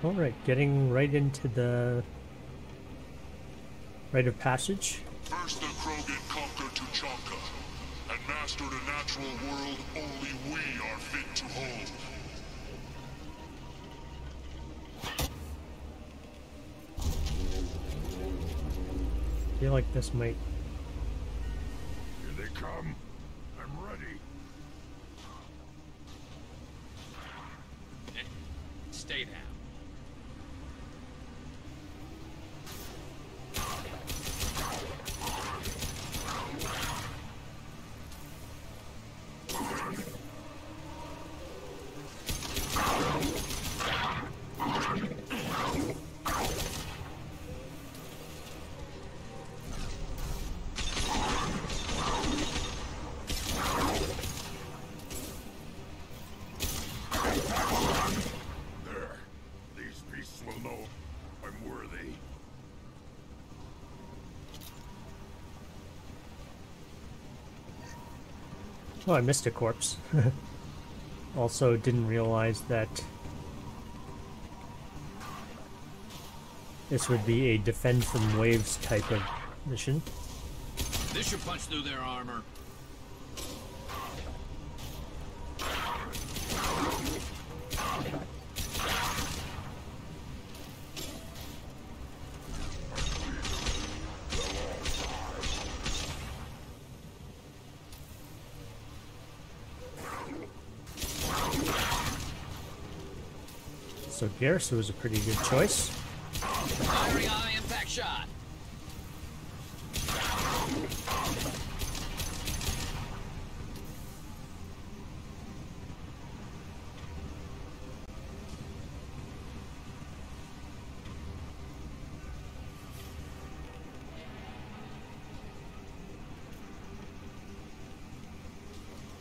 Alright, getting right into the rite of passage. First the Krogan conquered Tuchanka and mastered a natural world only we are fit to hold. I feel like this might... Here they come. I'm ready. Stay down. Oh, I missed a corpse. Also, didn't realize that this would be a defend from waves type of mission. This should punch through their armor. So Garrus was a pretty good choice. Firing high impact shot.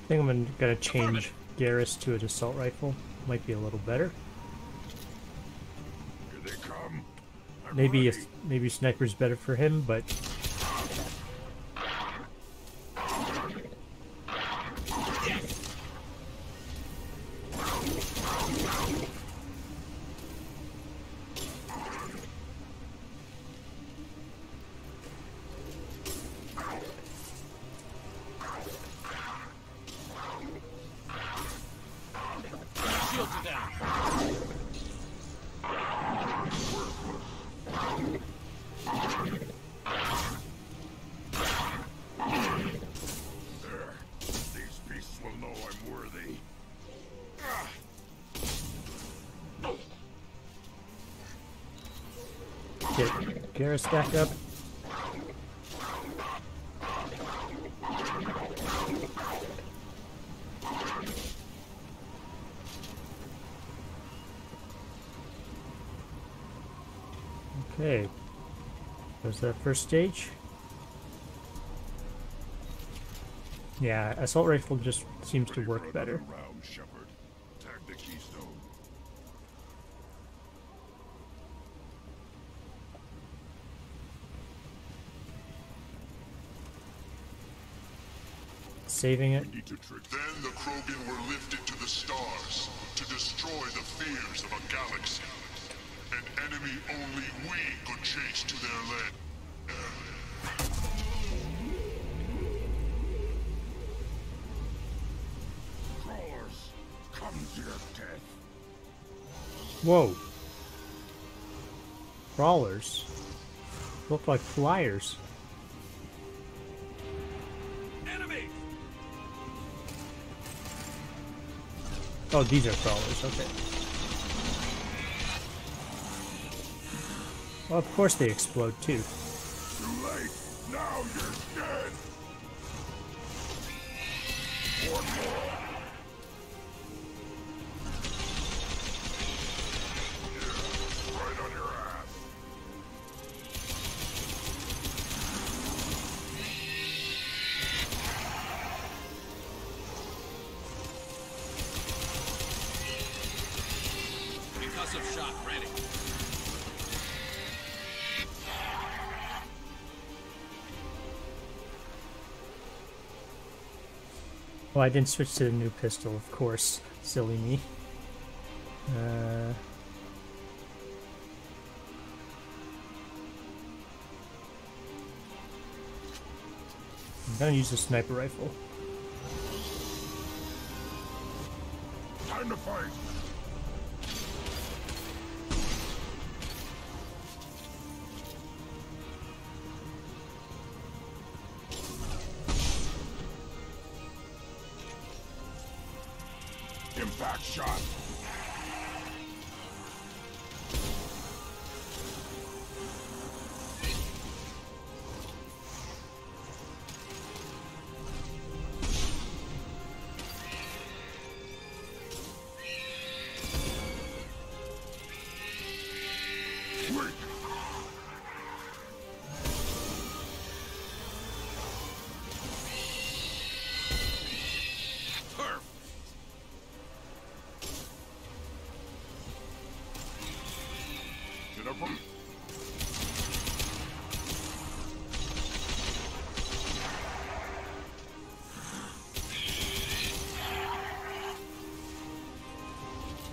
I think I'm gonna change Garrus to an assault rifle. Might be a little better. Here they come. Maybe sniper's better for him, but Shields are down. There. These beasts will know I'm worthy. get Garrus back up. Okay, was that first stage? Yeah, assault rifle just seems to work better. Round, Shepard. Tag the keystone. Saving it. Need to trick. Then the Krogan were lifted to the stars to destroy the fears of a galaxy. An enemy only we could chase to their lair. Crawlers, come to your death. Whoa. Crawlers. Look like flyers. Enemy! Oh, these are crawlers, okay. Well, of course they explode too. Too late. Now you're dead. One more. Yeah, right on your ass. Concussive shot ready. Well, I didn't switch to the new pistol, of course. Silly me. I'm gonna use the sniper rifle. Time to fight. Impact shot.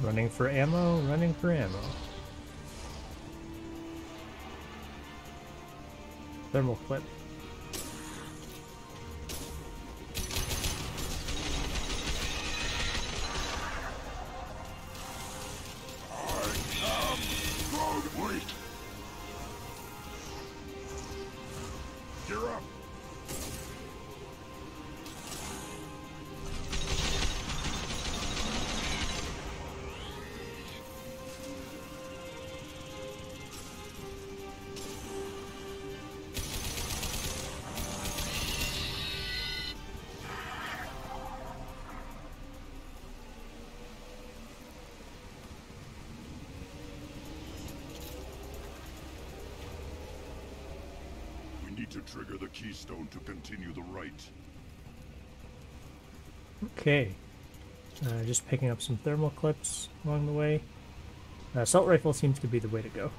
Running for ammo, running for ammo. Thermal clip. Gear up. To trigger the keystone to continue the right. Okay. Just picking up some thermal clips along the way. Assault rifle seems to be the way to go.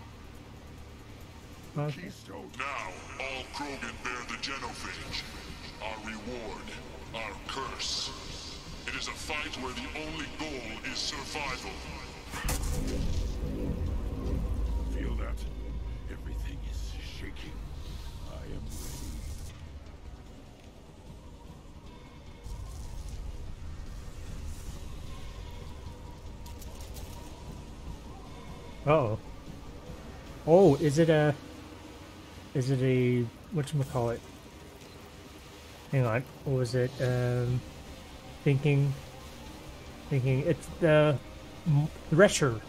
Okay. Keystone. Now, all Krogan bear the genophage. Our reward, our curse. It is a fight where the only goal is survival. Feel that? Everything is shaking. I am ready. Uh-oh. Oh, is it a whatchamacallit? Hang on. What was it? Thinking it's the Thresher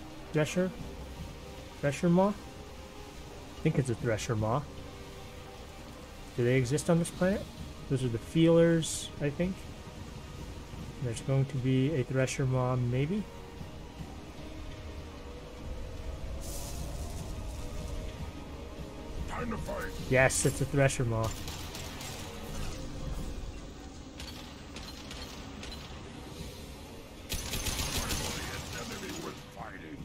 Maw? I think it's a Thresher Maw. Do they exist on this planet? Those are the feelers, I think. There's going to be a Thresher Maw, maybe? Time to fight. Yes, it's a Thresher Maw. Finally, an enemy worth fighting.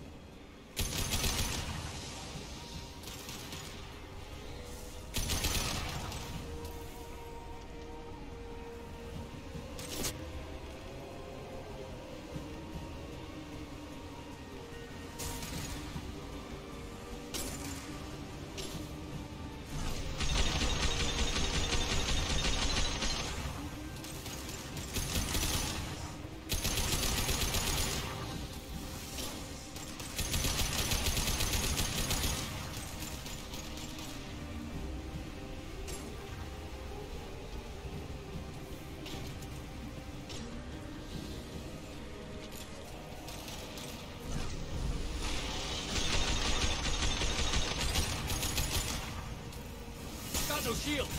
Got no shield.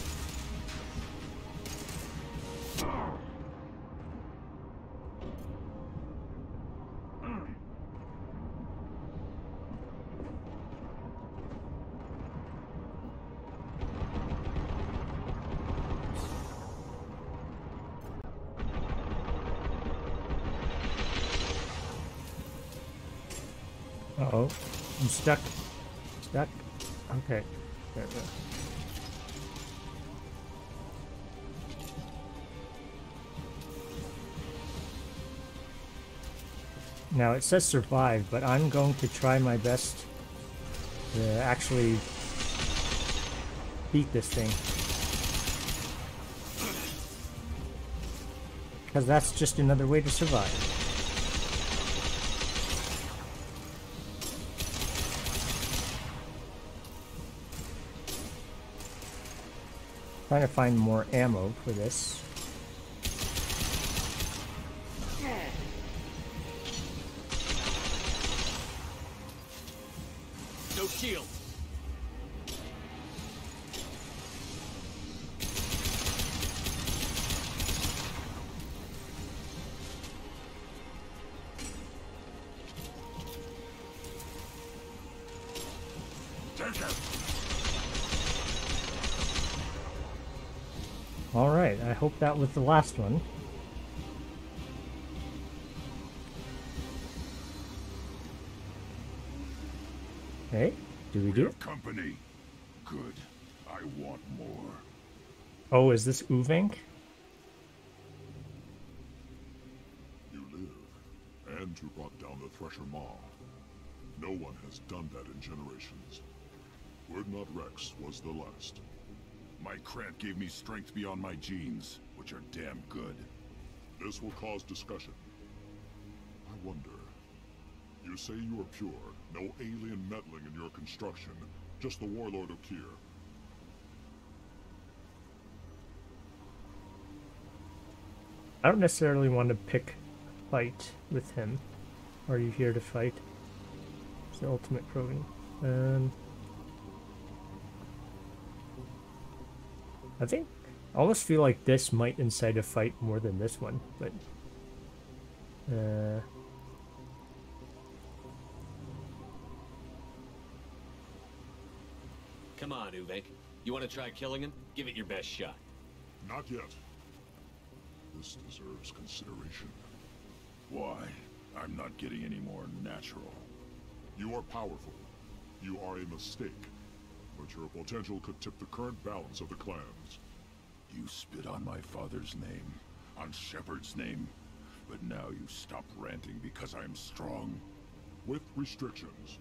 Uh-oh. I'm stuck. Stuck? Okay. There we go. Now it says survive, but I'm going to try my best to actually beat this thing. Because that's just another way to survive. Trying to find more ammo for this. No shield. Alright, I hope that was the last one. Hey, do we do it? Company. Good. I want more. Oh, is this Uvenk? You live, and you brought down the Thresher Maw. No one has done that in generations. Word Not Rex was the last. My Krant gave me strength beyond my genes, which are damn good. This will cause discussion. I wonder. You say you are pure, no alien meddling in your construction, just the Warlord of Tyr. I don't necessarily want to pick a fight with him. Are you here to fight? It's the ultimate Krogan. I think I almost feel like this might incite a fight more than this one, but Come on, Uvenk. You want to try killing him? Give it your best shot. Not yet. This deserves consideration. Why? I'm not getting any more natural. You are powerful. You are a mistake. But your potential could tip the current balance of the clans. You spit on my father's name, on Shepard's name, but now you stop ranting because I'm strong. With restrictions.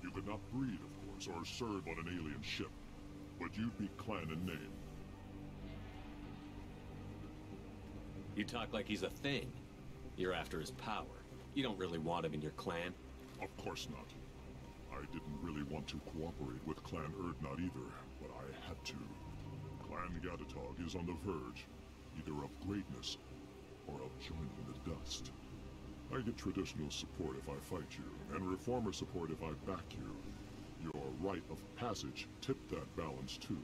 You could not breed, of course, or serve on an alien ship, but you'd be clan in name. You talk like he's a thing. You're after his power. You don't really want him in your clan. Of course not. I didn't really want to cooperate with Clan Urdnot either, but I had to. Clan Gatatog is on the verge, either of greatness or of joining the dust. I get traditional support if I fight you, and reformer support if I back you. Your rite of passage tipped that balance too.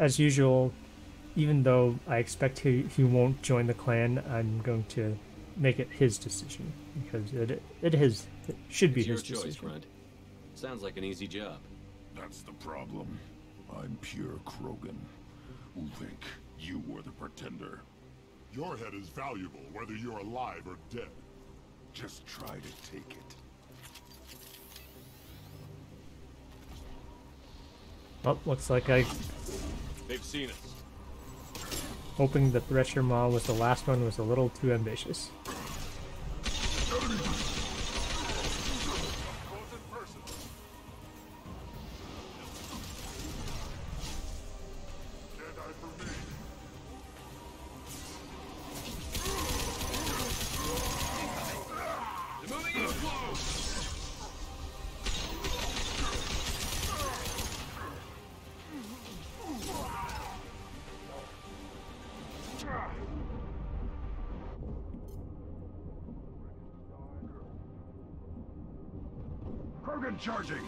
as usual, even though I expect he won't join the clan, I'm going to make it his decision because it should be It's your his choice, decision. Grunt. Sounds like an easy job. That's the problem. I'm pure Krogan. Uvenk, you were the pretender. Your head is valuable, whether you're alive or dead. Just try to take it. Well, looks like They've seen us. hoping the Thresher Maw was the last one was a little too ambitious. Krogan charging!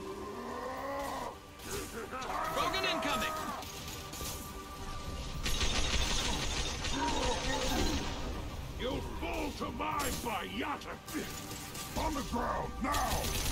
Krogan incoming! You'll fall to my Bayata! On the ground, now!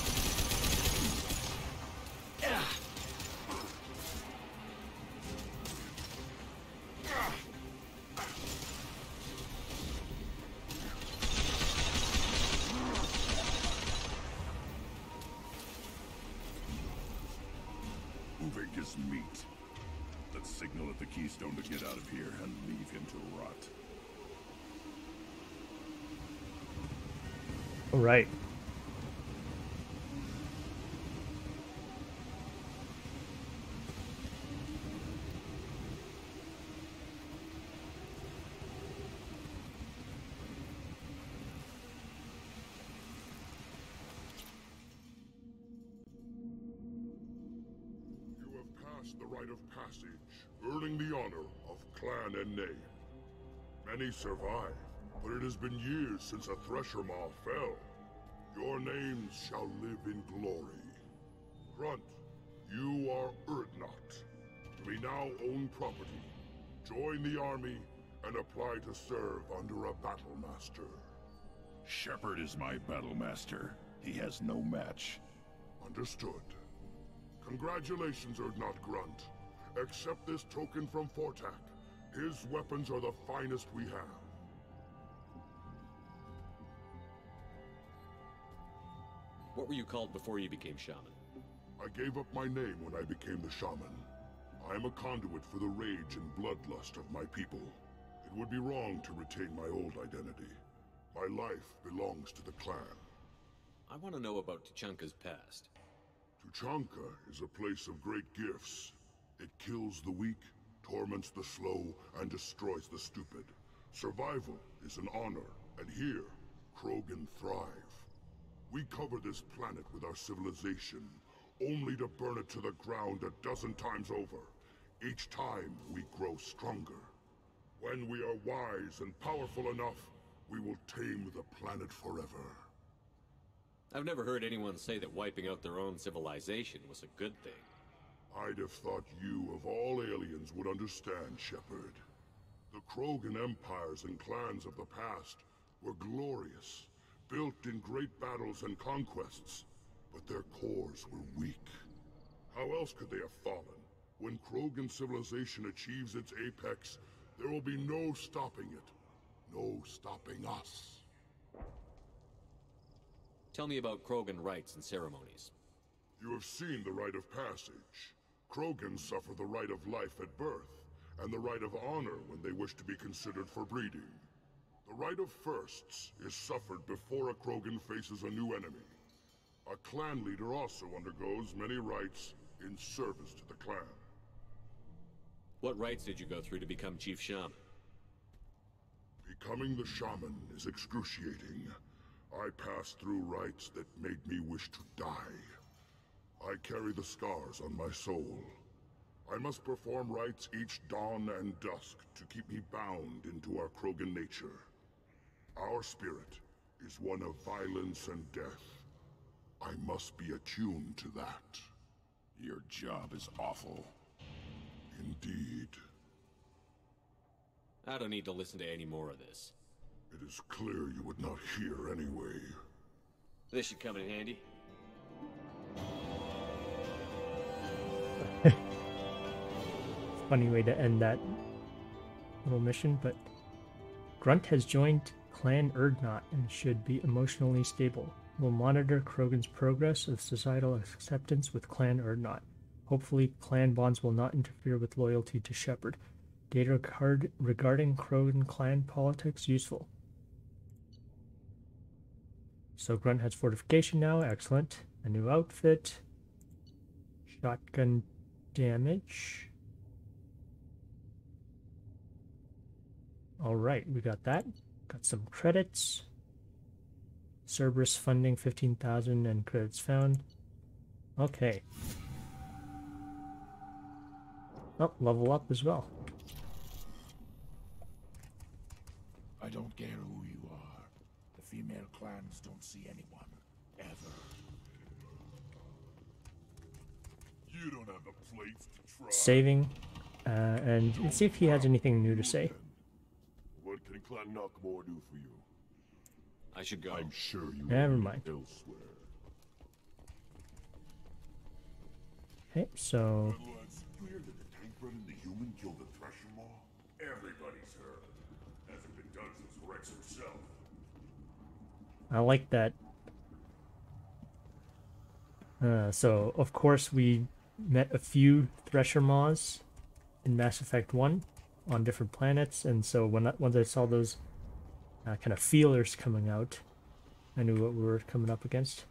Uvenk is meat. Let's signal at the Keystone to get out of here and leave him to rot. All right. lost the rite of passage, earning the honor of clan and name. Many survive, but it has been years since a Thresher Maw fell. Your names shall live in glory. Grunt, you are Urdnot. We now own property. Join the army and apply to serve under a battle master. Shepard is my battle master. He has no match. Understood. Congratulations, Urdnot Grunt. Accept this token from Fortak. His weapons are the finest we have. What were you called before you became shaman? I gave up my name when I became the shaman. I am a conduit for the rage and bloodlust of my people. It would be wrong to retain my old identity. My life belongs to the clan. I want to know about Tuchanka's past. Tuchanka is a place of great gifts. It kills the weak, torments the slow, and destroys the stupid. Survival is an honor, and here, Krogan thrive. We cover this planet with our civilization, only to burn it to the ground a dozen times over. Each time, we grow stronger. When we are wise and powerful enough, we will tame the planet forever. I've never heard anyone say that wiping out their own civilization was a good thing. I'd have thought you, of all aliens, would understand, Shepard. The Krogan empires and clans of the past were glorious, built in great battles and conquests, but their cores were weak. How else could they have fallen? When Krogan civilization achieves its apex, there will be no stopping it. No stopping us. Tell me about Krogan rites and ceremonies. You have seen the rite of passage. Krogan suffer the rite of life at birth, and the rite of honor when they wish to be considered for breeding. The rite of firsts is suffered before a Krogan faces a new enemy. A clan leader also undergoes many rites in service to the clan. What rites did you go through to become Chief Shaman? Becoming the shaman is excruciating. I passed through rites that made me wish to die. I carry the scars on my soul. I must perform rites each dawn and dusk to keep me bound into our Krogan nature. Our spirit is one of violence and death. I must be attuned to that. Your job is awful. Indeed. I don't need to listen to any more of this. It is clear you would not hear anyway. This should come in handy. Funny way to end that little mission, but Grunt has joined Clan Urdnot and should be emotionally stable. We'll monitor Krogan's progress of societal acceptance with Clan Urdnot. Hopefully, clan bonds will not interfere with loyalty to Shepard. Data regarding Krogan clan politics useful. So Grunt has fortification now, excellent. A new outfit. Shotgun damage. Alright, we got that. Got some credits. Cerberus funding 15,000 and credits found. Okay. Oh, level up as well. I don't care who you are. The female clans don't see anyone, ever. You don't have the plates to try. Saving. And let's see if he has anything new to say. What can Clan Knockmore do for you? I should go. I'm sure you Never will be mind. elsewhere. Okay, so Bloodlines, you hear that the TrykePrime and the human killed the Thresher Maw? Everybody's heard. Hasn't been done since Rex himself. I like that. So of course we met a few Thresher Maws in Mass Effect 1 on different planets, and so once I saw those kind of feelers coming out, I knew what we were coming up against.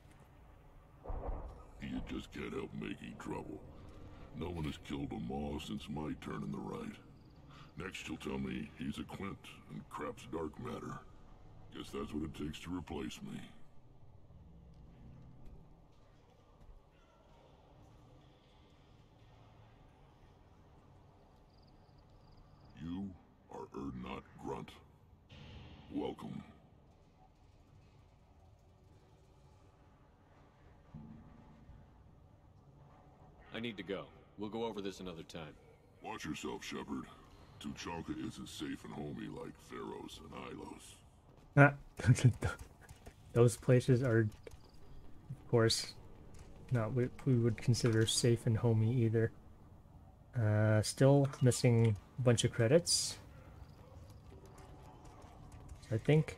You just can't help making trouble. No one has killed a Maw since my turn in the right. Next you'll tell me he's a Clint and crap's dark matter. Guess that's what it takes to replace me. Welcome. I need to go. We'll go over this another time. Watch yourself, Shepard. Tuchanka isn't safe and homey like Theros and Ilos. Ah, those places are, of course, not what we would consider safe and homey either. Still missing a bunch of credits. So I think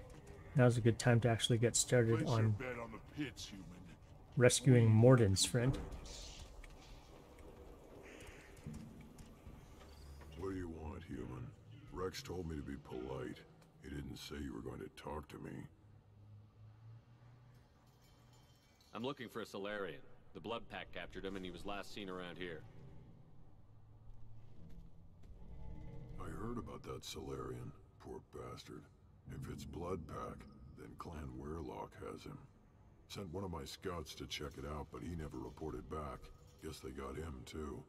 now's a good time to actually get started Place your on bet on the pits, human. rescuing Mordin's friend. What do you want, human? Rex told me to be polite. He didn't say you were going to talk to me. I'm looking for a Solarian. The Blood Pack captured him and he was last seen around here. I heard about that Solarian. Poor bastard. If it's Blood Pack, then Clan Weirlock has him. Sent one of my scouts to check it out, but he never reported back. Guess they got him, too.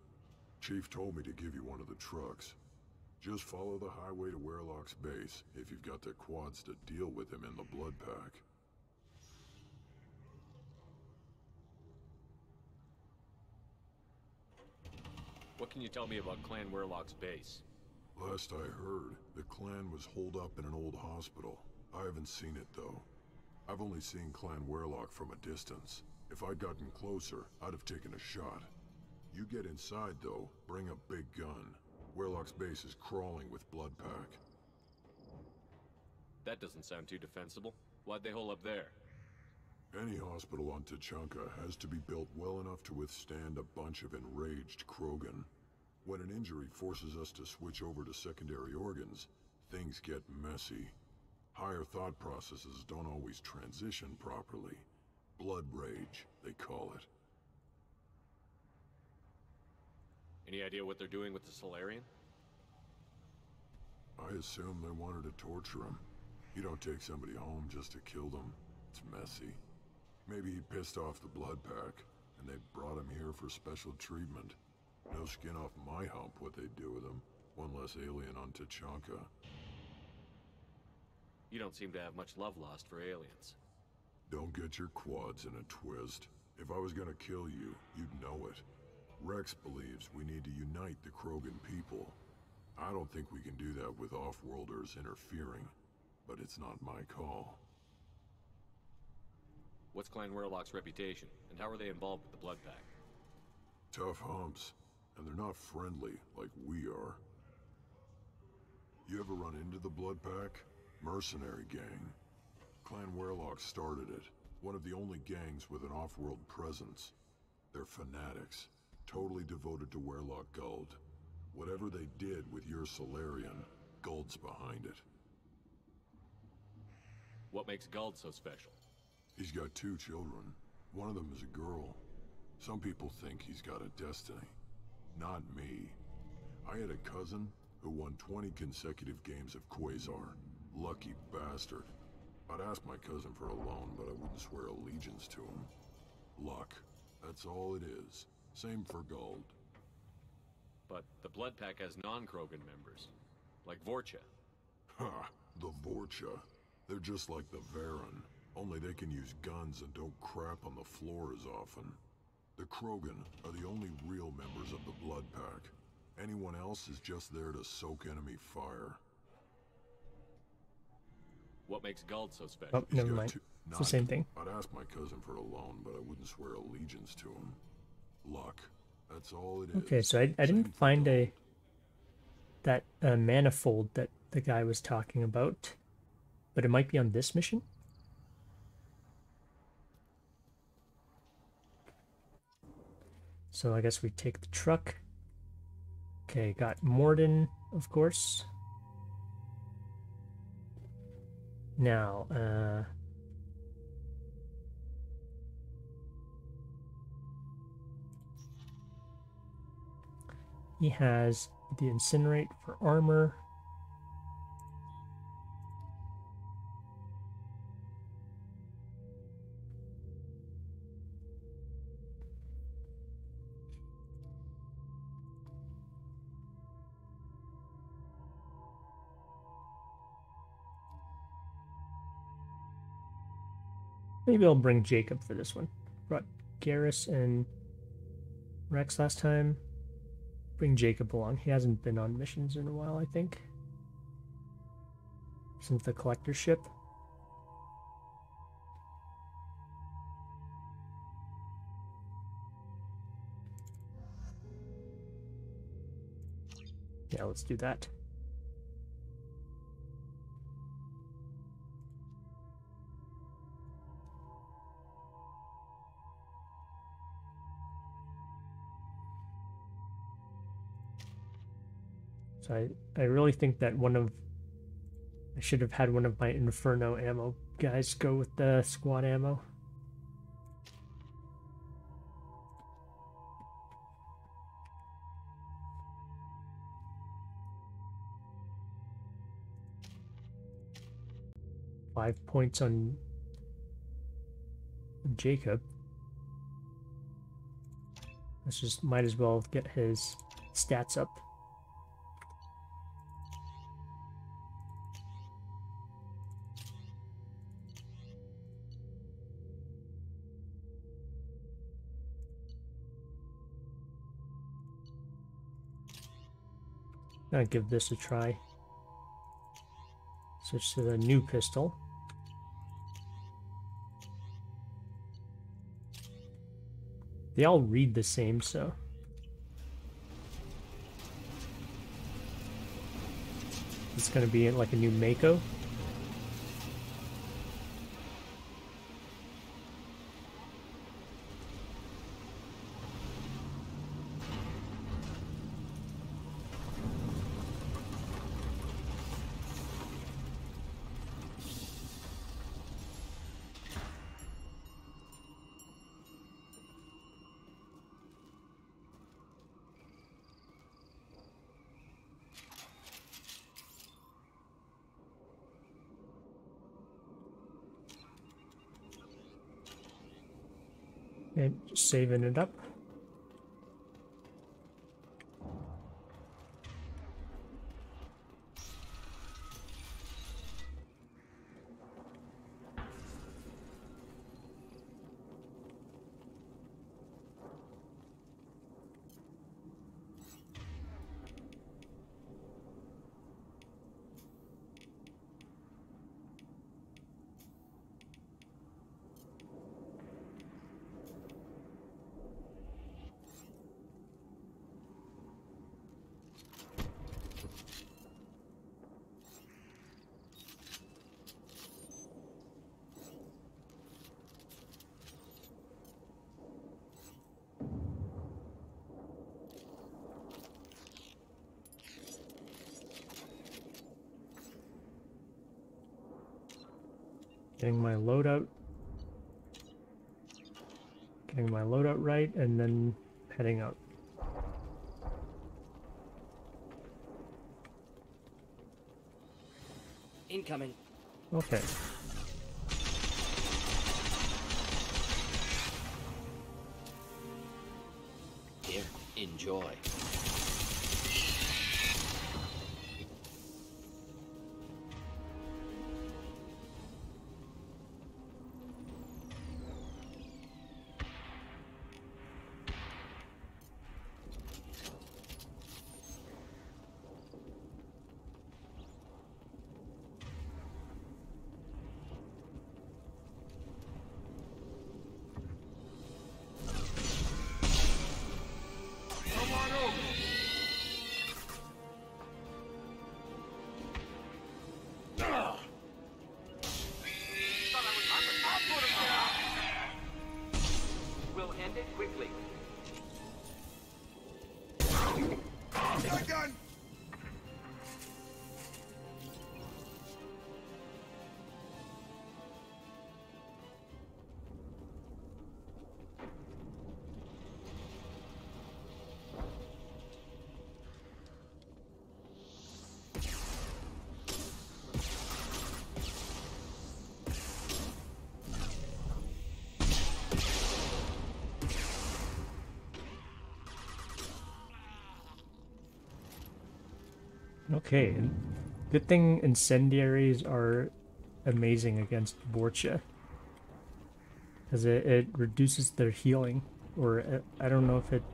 Chief told me to give you one of the trucks. Just follow the highway to Weirlock's base, if you've got the quads to deal with him in the Blood Pack. What can you tell me about Clan Weirlock's base? Last I heard, the clan was holed up in an old hospital. I haven't seen it, though. I've only seen Clan Weirlock from a distance. If I'd gotten closer, I'd have taken a shot. You get inside, though, bring a big gun. Weirlock's base is crawling with Blood Pack. That doesn't sound too defensible. Why'd they hole up there? Any hospital on Tuchanka has to be built well enough to withstand a bunch of enraged Krogan. When an injury forces us to switch over to secondary organs, things get messy. Higher thought processes don't always transition properly. Blood rage, they call it. Any idea what they're doing with the Solarian? I assume they wanted to torture him. You don't take somebody home just to kill them. It's messy. Maybe he pissed off the Blood Pack, and they brought him here for special treatment. No skin off my hump what they'd do with him. One less alien on Tuchanka. You don't seem to have much love lost for aliens. Don't get your quads in a twist. If I was gonna kill you, you'd know it. Rex believes we need to unite the Krogan people. I don't think we can do that with off-worlders interfering, but it's not my call. What's Clan Weirlock's reputation, and how are they involved with the Blood Pack? Tough humps, and they're not friendly like we are. You ever run into the Blood Pack? Mercenary gang. Clan Weirlock started it. One of the only gangs with an off-world presence. They're fanatics, totally devoted to Weirlock Guld. Whatever they did with your Solarian, Guld's behind it. What makes Guld so special? He's got 2 children. One of them is a girl. Some people think he's got a destiny. Not me. I had a cousin who won 20 consecutive games of Quasar. Lucky bastard. I'd ask my cousin for a loan, but I wouldn't swear allegiance to him. Luck. That's all it is. Same for Guld. But the Blood Pack has non-Krogan members, like Vorcha. Ha! The Vorcha. They're just like the Varen. Only they can use guns and don't crap on the floor as often. The Krogan are the only real members of the Blood Pack. Anyone else is just there to soak enemy fire. What makes Guld so special? Oh, never mind. It's the same thing. I'd ask my cousin for a loan, but I wouldn't swear allegiance to him. Luck. That's all it is. Okay, so I didn't find that manifold that the guy was talking about, but it might be on this mission. So I guess we take the truck. Okay, got Mordin, of course. Now, he has the incinerate for armor. Maybe I'll bring Jacob for this one. Brought Garrus and Rex last time. Bring Jacob along. He hasn't been on missions in a while, I think. Since the collector ship. Yeah, let's do that. So I really think that I should have had one of my Inferno ammo guys go with the squad ammo. Five points on Jacob. Let's just might as well get his stats up. I'll give this a try. Switch to the new pistol. They all read the same, so. It's gonna be like a new Mako. And just saving it up. Getting my loadout right, and then heading out. Incoming. Okay. Here, enjoy. Okay, good thing incendiaries are amazing against Borcha. because it reduces their healing, or I don't know if it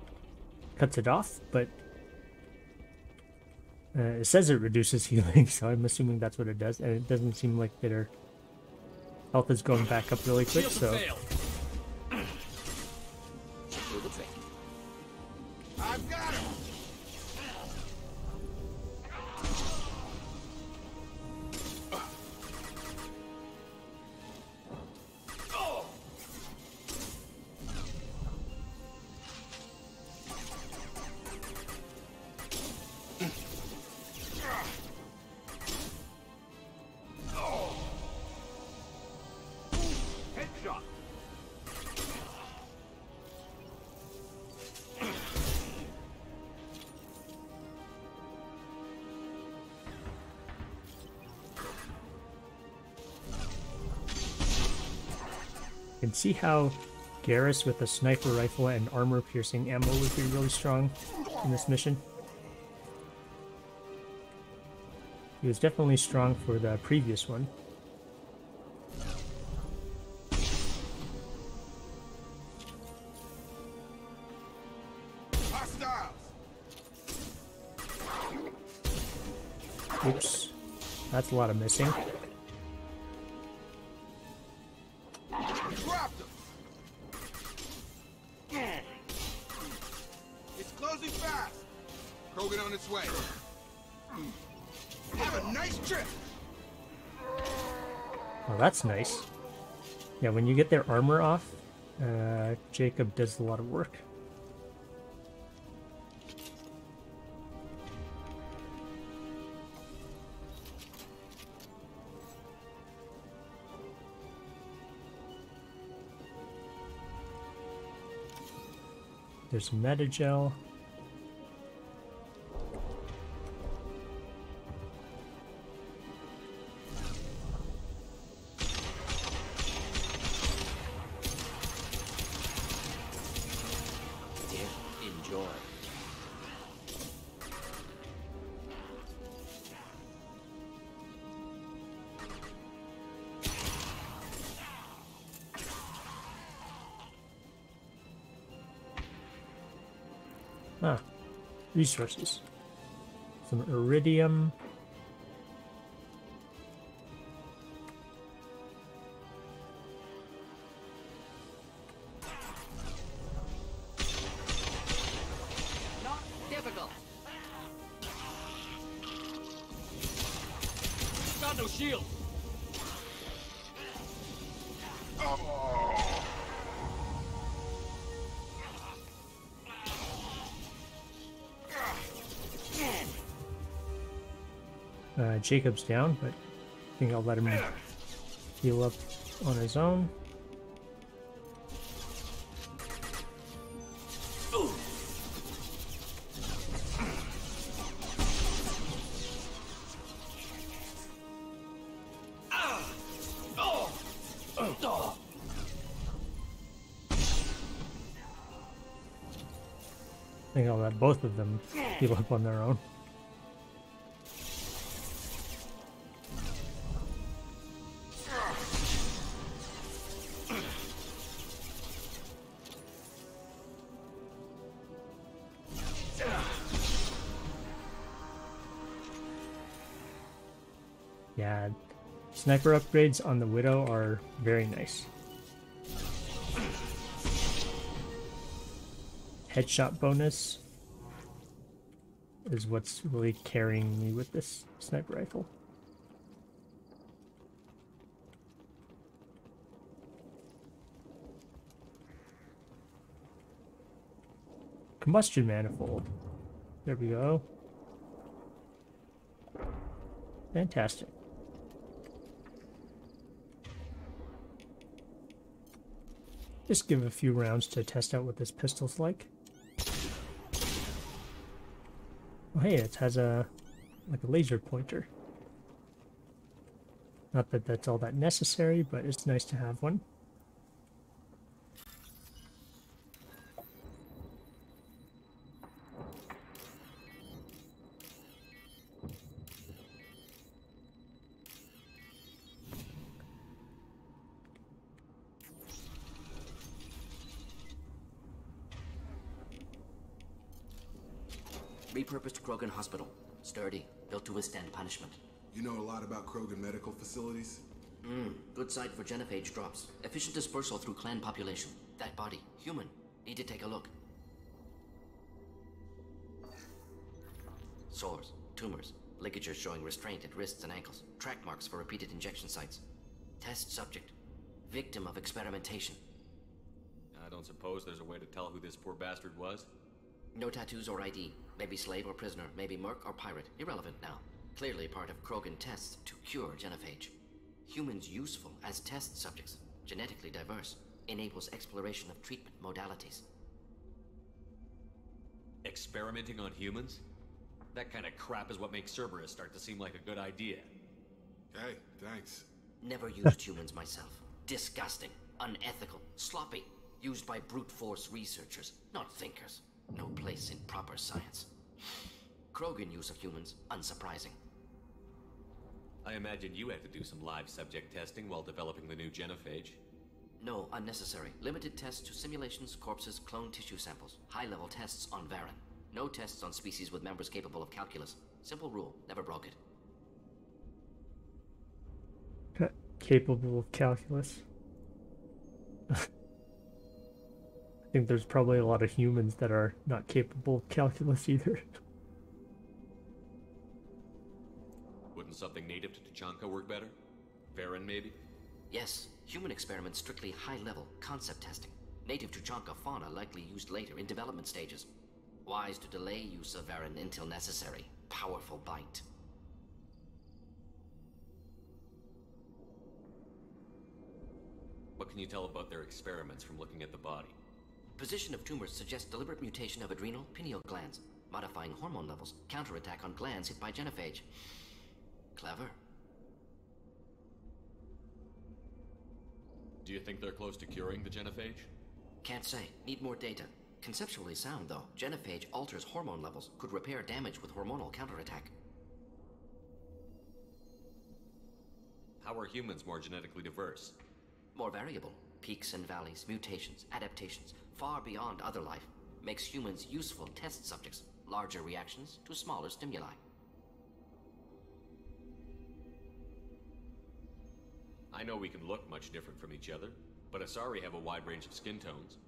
cuts it off, but it says it reduces healing, so I'm assuming that's what it does, and it doesn't seem like their health is going back up really quick, so... Do the trick. I've got him! Headshot. You can see how Garrus with a sniper rifle and armor-piercing ammo would be really strong in this mission. He was definitely strong for the previous one. Hostiles! Oops. That's a lot of missing. Dropped him! It's closing fast! Krogan on its way. Have a nice trip! Oh, that's nice. Yeah, when you get their armor off, Jacob does a lot of work. There's Metagel. Here, enjoy. Ah, resources. Some iridium. Not difficult. Got no shield. Jacob's down, but I think I'll let him heal up on his own. I think I'll let both of them heal up on their own. Yeah, sniper upgrades on the Widow are very nice. Headshot bonus is what's really carrying me with this sniper rifle. Combustion manifold. There we go. Fantastic. Just give a few rounds to test out what this pistol's like. Oh hey, it has a like a laser pointer. Not that that's all that necessary, but it's nice to have one. Repurposed Krogan hospital. Sturdy, built to withstand punishment. You know a lot about Krogan medical facilities? Good site for genophage drops. Efficient dispersal through clan population. That body, human. Need to take a look. Sores, tumors, ligatures showing restraint at wrists and ankles. Track marks for repeated injection sites. Test subject. Victim of experimentation. I don't suppose there's a way to tell who this poor bastard was? No tattoos or ID. Maybe slave or prisoner. Maybe merc or pirate. Irrelevant now. Clearly part of Krogan tests to cure genophage. Humans useful as test subjects. Genetically diverse. Enables exploration of treatment modalities. Experimenting on humans? That kind of crap is what makes Cerberus start to seem like a good idea. Hey, thanks. Never used humans myself. Disgusting. Unethical. Sloppy. Used by brute force researchers, not thinkers. No place in proper science. Krogan use of humans, unsurprising. I imagine you had to do some live subject testing while developing the new genophage. No, unnecessary. Limited tests to simulations, corpses, clone tissue samples. High-level tests on Varen. No tests on species with members capable of calculus. Simple rule, never broke it. Capable of calculus. I think there's probably a lot of humans that are not capable of calculus either. Wouldn't something native to Tuchanka work better? Varen, maybe? Yes, human experiments strictly high-level, concept testing. Native Tuchanka fauna likely used later in development stages. Wise to delay use of Varen until necessary. Powerful bite. What can you tell about their experiments from looking at the body? Position of tumors suggests deliberate mutation of adrenal, pineal glands, modifying hormone levels, counterattack on glands hit by genophage. Clever. Do you think they're close to curing the genophage? Can't say. Need more data. Conceptually sound, though. Genophage alters hormone levels, could repair damage with hormonal counterattack. How are humans more genetically diverse? More variable. Peaks and valleys, mutations, adaptations, far beyond other life. Makes humans useful test subjects. Larger reactions to smaller stimuli. I know we can look much different from each other, but Asari have a wide range of skin tones.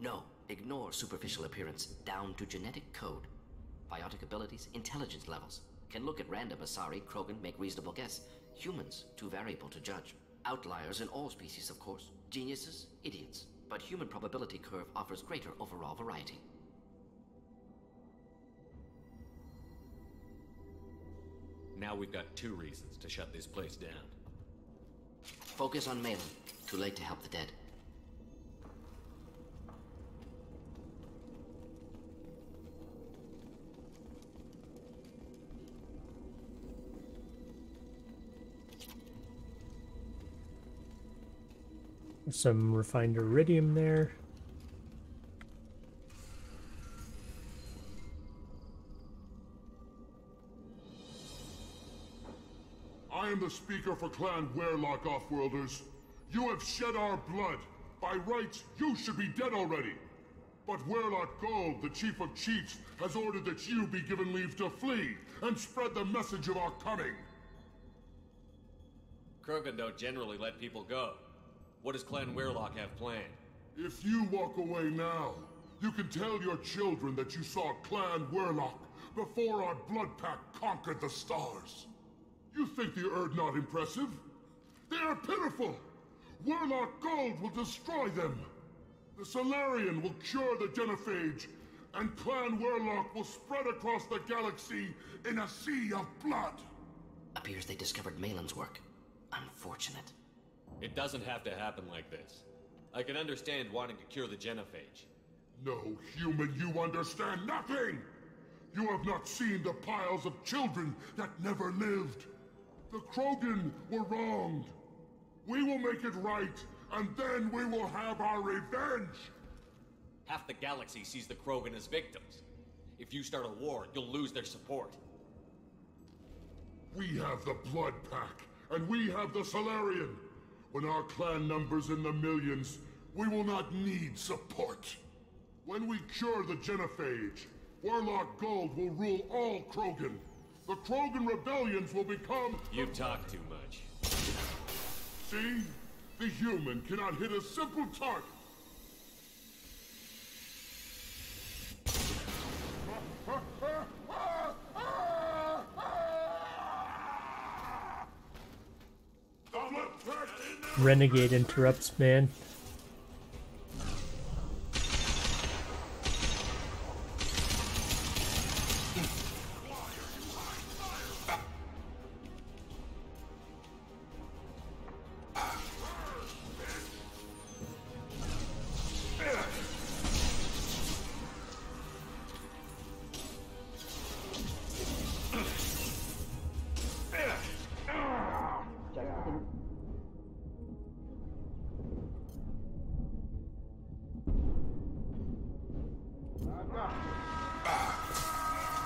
No, ignore superficial appearance, down to genetic code. Biotic abilities, intelligence levels. Can look at random Asari, Krogan, make reasonable guess. Humans, too variable to judge. Outliers in all species, of course. Geniuses, idiots. But human probability curve offers greater overall variety. Now we've got 2 reasons to shut this place down. Focus on Malin. Too late to help the dead. Some refined iridium there. I am the speaker for Clan Werlock, Offworlders. You have shed our blood. By rights, you should be dead already. But Werlock Gold, the Chief of Chiefs, has ordered that you be given leave to flee and spread the message of our coming. Krogan don't generally let people go. What does Clan Werlock have planned? If you walk away now, you can tell your children that you saw Clan Werlock before our blood pack conquered the stars. You think the Erd not impressive? They are pitiful! Werlock Gold will destroy them! The Solarian will cure the genophage, and Clan Werlock will spread across the galaxy in a sea of blood! Appears they discovered Malin's work. Unfortunate. It doesn't have to happen like this. I can understand wanting to cure the genophage. No, human, you understand nothing! You have not seen the piles of children that never lived. The Krogan were wronged. We will make it right, and then we will have our revenge! Half the galaxy sees the Krogan as victims. If you start a war, you'll lose their support. We have the Blood Pack, and we have the Solarian. When our clan numbers in the millions, we will not need support. When we cure the genophage, Warlock Gold will rule all Krogan. The Krogan rebellions will become... You talk too much. See? The human cannot hit a simple target. Renegade interrupts, man.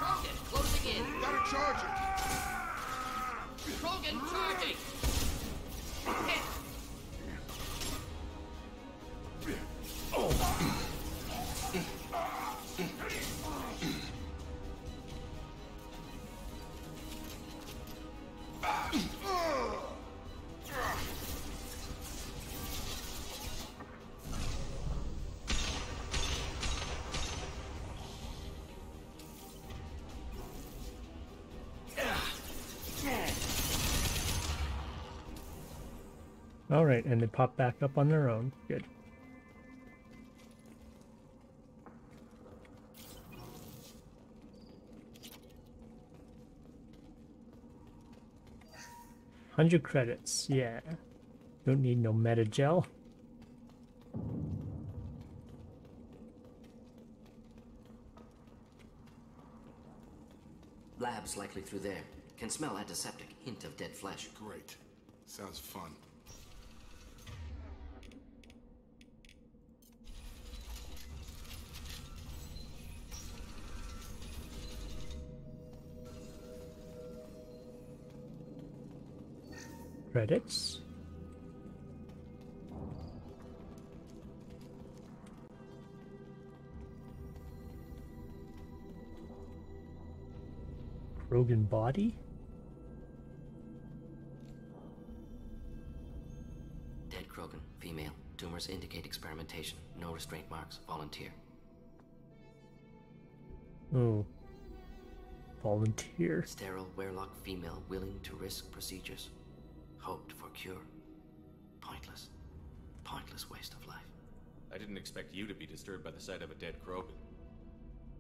Krogan, closing in. Gotta charge it! Krogan charging. Hit. Alright, and they pop back up on their own. Good. $100 credits, yeah. Don't need no meta gel. Lab's likely through there. Can smell antiseptic. Hint of dead flesh. Great. Sounds fun. Credits. Krogan body? Dead Krogan, female. Tumors indicate experimentation. No restraint marks. Volunteer. Oh. Volunteer. Sterile, werelock female willing to risk procedures. Hoped for cure. Pointless. Pointless waste of life. I didn't expect you to be disturbed by the sight of a dead Krogan.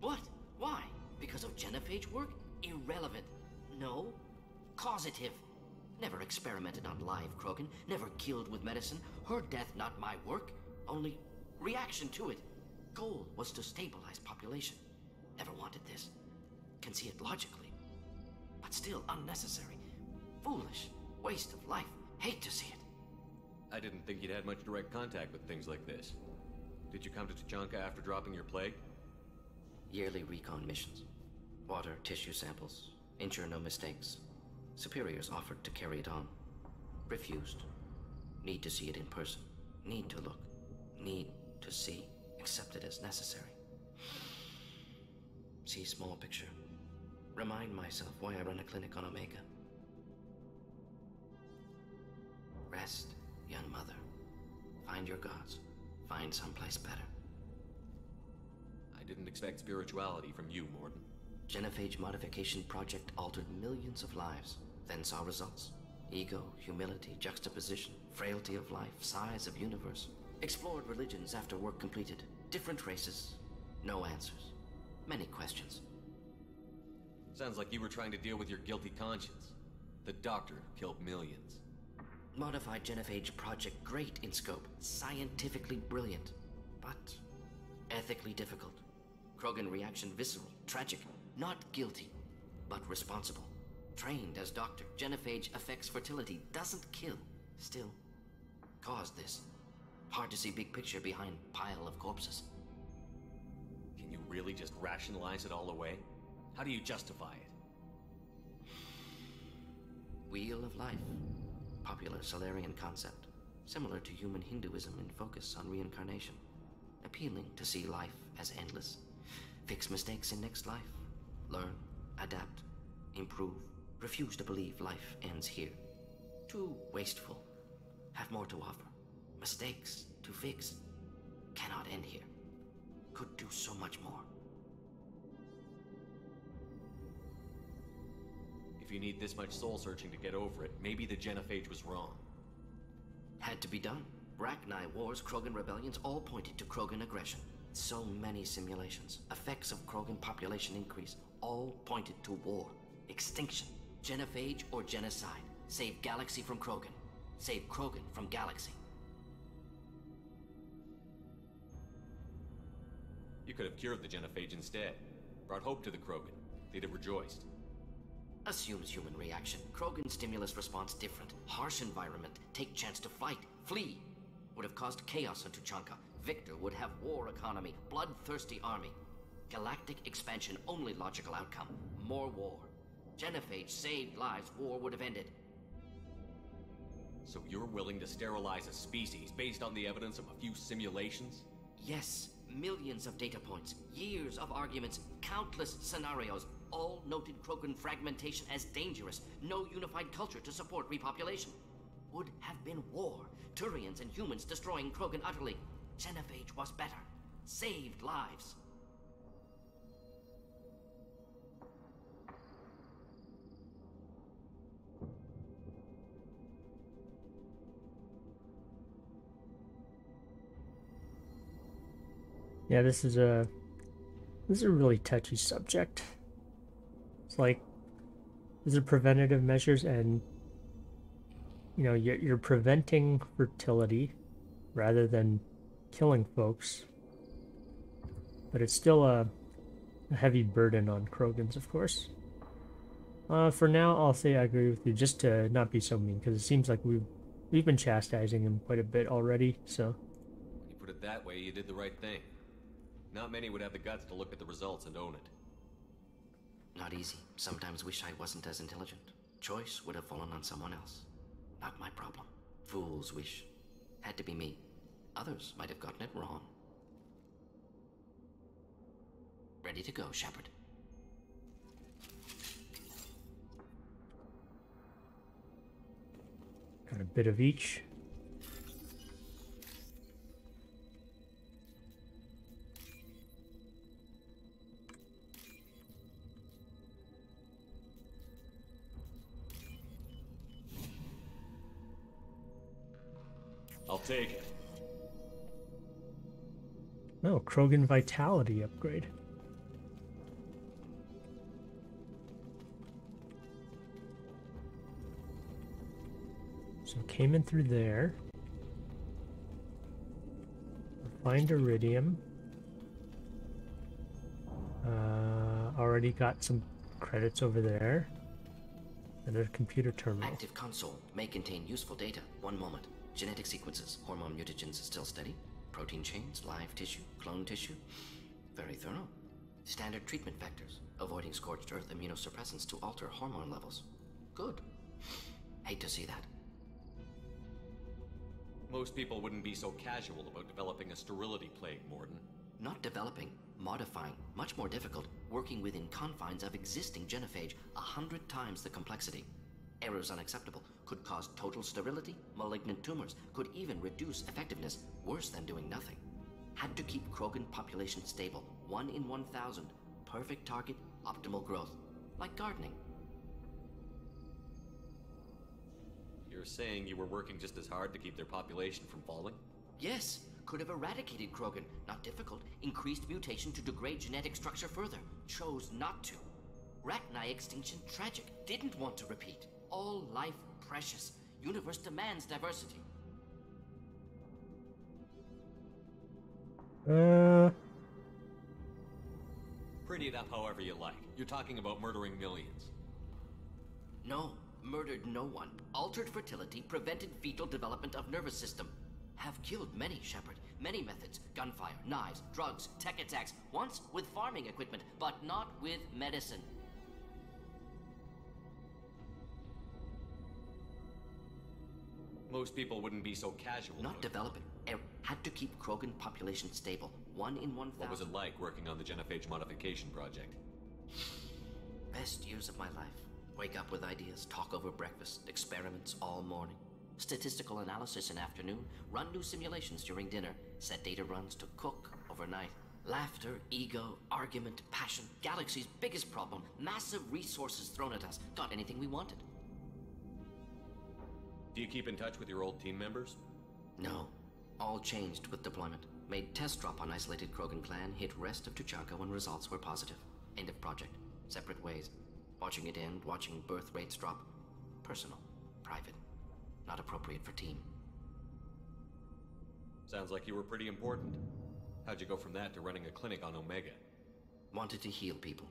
What? Why? Because of genophage work? Irrelevant. No. Causative. Never experimented on live Krogan. Never killed with medicine. Her death not my work. Only reaction to it. Goal was to stabilize population. Never wanted this. Can see it logically. But still unnecessary. Foolish. Waste of life. Hate to see it. I didn't think you'd had much direct contact with things like this. Did you come to Tachanka after dropping your plague? Yearly recon missions. Water, tissue samples. Ensure no mistakes. Superiors offered to carry it on. Refused. Need to see it in person. Need to look. Need to see. Accept it as necessary. See small picture. Remind myself why I run a clinic on Omega. Rest, young mother. Find your gods. Find someplace better. I didn't expect spirituality from you, Mordin. Genophage modification project altered millions of lives, then saw results. Ego, humility, juxtaposition, frailty of life, size of universe. Explored religions after work completed. Different races. No answers. Many questions. Sounds like you were trying to deal with your guilty conscience. The doctor killed millions. Modified genophage project great in scope. Scientifically brilliant. But ethically difficult. Krogan reaction visceral, tragic. Not guilty, but responsible. Trained as doctor, genophage affects fertility, doesn't kill. Still, caused this. Hard to see big picture behind pile of corpses. Can you really just rationalize it all away? How do you justify it? Wheel of life. Popular Solarian concept. Similar to human Hinduism in focus on reincarnation. Appealing to see life as endless. Fix mistakes in next life. Learn, adapt, improve. Refuse to believe life ends here. Too wasteful. Have more to offer. Mistakes to fix. Cannot end here. Could do so much more. If you need this much soul-searching to get over it, maybe the genophage was wrong. Had to be done. Rachni wars, Krogan rebellions, all pointed to Krogan aggression. So many simulations, effects of Krogan population increase, all pointed to war, extinction, genophage or genocide. Save galaxy from Krogan. Save Krogan from galaxy. You could have cured the genophage instead. Brought hope to the Krogan. They'd have rejoiced. Assumes human reaction. Krogan stimulus response different. Harsh environment. Take chance to fight. Flee. Would have caused chaos on Tuchanka. Victor would have war economy. Bloodthirsty army. Galactic expansion only logical outcome. More war. Genophage saved lives. War would have ended. So you're willing to sterilize a species based on the evidence of a few simulations? Yes. Millions of data points. Years of arguments. Countless scenarios. All noted Krogan fragmentation as dangerous. No unified culture to support repopulation. Would have been war. Turians and humans destroying Krogan utterly. Genophage was better. Saved lives. Yeah, this is a really touchy subject. It's like, these are preventative measures, and you know, you're preventing fertility rather than killing folks, but it's still a heavy burden on Krogans, of course. For now, I'll say I agree with you, just to not be so mean, because it seems like we've been chastising him quite a bit already. So, When you put it that way, you did the right thing. Not many would have the guts to look at the results and own it. Not easy. Sometimes wish I wasn't as intelligent. Choice would have fallen on someone else. Not my problem. Fool's wish. Had to be me. Others might have gotten it wrong. Ready to go, Shepard. got a bit of each. I'll take it. Oh, Krogan Vitality upgrade. So came in through there. Refined iridium. Already got some credits over there. Another computer terminal. Active console may contain useful data. One moment. Genetic sequences, hormone mutagens still steady. Protein chains, live tissue, clone tissue. Very thorough. Standard treatment vectors, avoiding scorched earth immunosuppressants to alter hormone levels. Good. Hate to see that. Most people wouldn't be so casual about developing a sterility plague, Mordin. Not developing, modifying, much more difficult, working within confines of existing genophage, 100 times the complexity. Errors unacceptable, could cause total sterility, malignant tumors, could even reduce effectiveness, worse than doing nothing. Had to keep Krogan population stable, 1 in 1,000, perfect target, optimal growth, like gardening. You're saying you were working just as hard to keep their population from falling? Yes, could have eradicated Krogan, not difficult, increased mutation to degrade genetic structure further, chose not to. Rachni extinction tragic, didn't want to repeat. All life precious. Universe demands diversity. Pretty it up however you like. You're talking about murdering millions. No, murdered no one. Altered fertility, prevented fetal development of nervous system. Have killed many, Shepard. Many methods. Gunfire, knives, drugs, tech attacks. Once with farming equipment, but not with medicine. Most people wouldn't be so casual. Not developing. had to keep Krogan population stable, 1 in 1,000. What was it like working on the genophage modification project? Best years of my life. Wake up with ideas, talk over breakfast, experiments all morning. Statistical analysis in afternoon, run new simulations during dinner, set data runs to cook overnight. Laughter, ego, argument, passion, Galaxy's biggest problem, massive resources thrown at us, got anything we wanted. Do you keep in touch with your old team members? No. All changed with deployment. Made test drop on isolated Krogan clan, hit rest of Tuchanka when results were positive. End of project. Separate ways. Watching it end, watching birth rates drop. Personal. Private. Not appropriate for team. Sounds like you were pretty important. How'd you go from that to running a clinic on Omega? Wanted to heal people.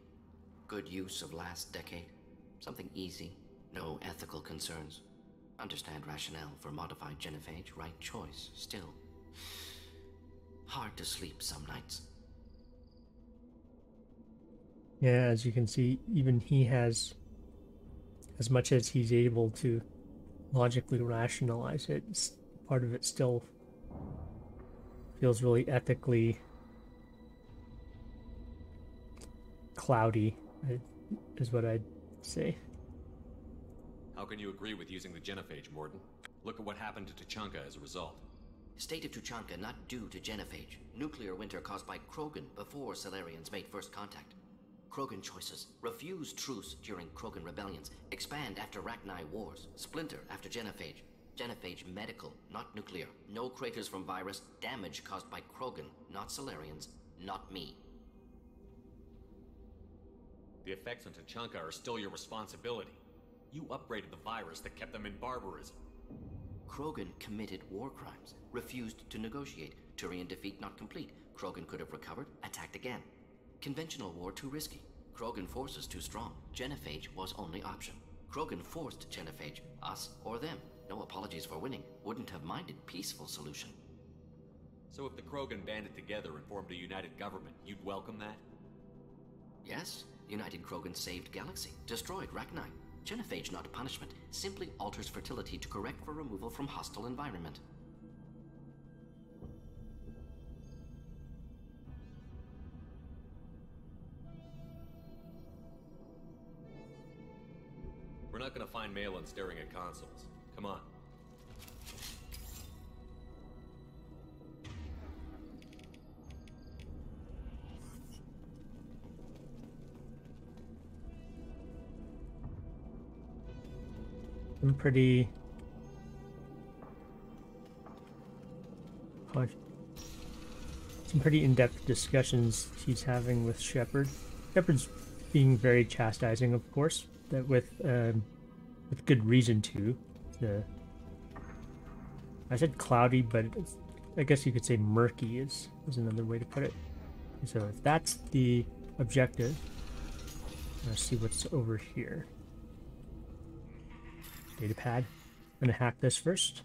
Good use of last decade. Something easy. No ethical concerns. Understand rationale for modified genophage, right choice. Still, hard to sleep some nights. Yeah, as you can see, even he has, as much as he's able to logically rationalize it, part of it still feels really ethically cloudy, is what I'd say. How can you agree with using the genophage, Mordin? Look at what happened to Tuchanka as a result. State of Tuchanka not due to genophage. Nuclear winter caused by Krogan before Salarians made first contact. Krogan choices. Refuse truce during Krogan rebellions. Expand after Rachni wars. Splinter after genophage. Genophage medical, not nuclear. No craters from virus. Damage caused by Krogan, not Salarians, not me. The effects on Tuchanka are still your responsibility. You upgraded the virus that kept them in barbarism. Krogan committed war crimes. Refused to negotiate. Turian defeat not complete. Krogan could have recovered, attacked again. Conventional war too risky. Krogan forces too strong. Genophage was only option. Krogan forced genophage, us or them. No apologies for winning. Wouldn't have minded peaceful solution. So if the Krogan banded together and formed a united government, you'd welcome that? Yes. United Krogan saved Galaxy. Destroyed Rachni. Genophage not a punishment. Simply alters fertility to correct for removal from hostile environment. We're not gonna find Malin staring at consoles. Come on. Some pretty in-depth discussions he's having with Shepard. Shepard's being very chastising, of course, that with good reason to. I said cloudy, but I guess you could say murky is another way to put it. So if that's the objective, let's see what's over here. Datapad. I'm gonna hack this first.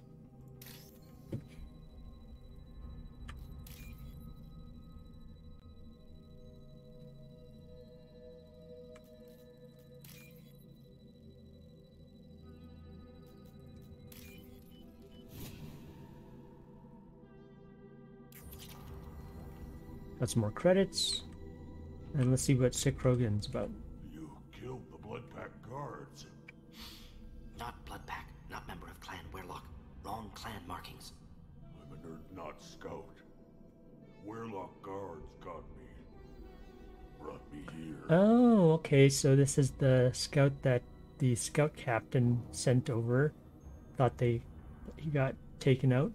Got some more credits. And let's see what Sick Krogan's about. You killed the Blood Pack guards. Not Blood Pack, not member of Clan Weirlock. Wrong clan markings. I'm a nerd, not scout. Weirlock guards got me. Brought me here. Oh, okay, so this is the scout that the scout captain sent over. Thought he got taken out.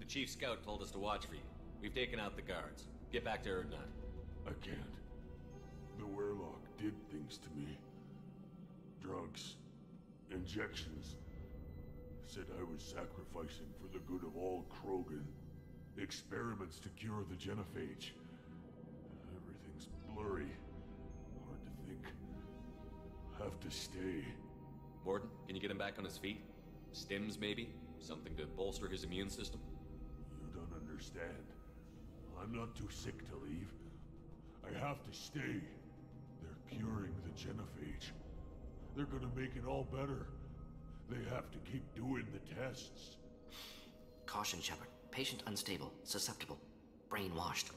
The chief scout told us to watch for you. We've taken out the guards. Get back to Erdnot. I can't. The Weirlock did things to me. Drugs. Injections. Said I was sacrificing for the good of all Krogan. Experiments to cure the genophage. Everything's blurry. Hard to think. Have to stay. Mordin, can you get him back on his feet? Stims, maybe? Something to bolster his immune system? You don't understand. I'm not too sick to leave. I have to stay. They're curing the genophage. They're gonna make it all better. They have to keep doing the tests. Caution, Shepard. Patient unstable, susceptible, brainwashed.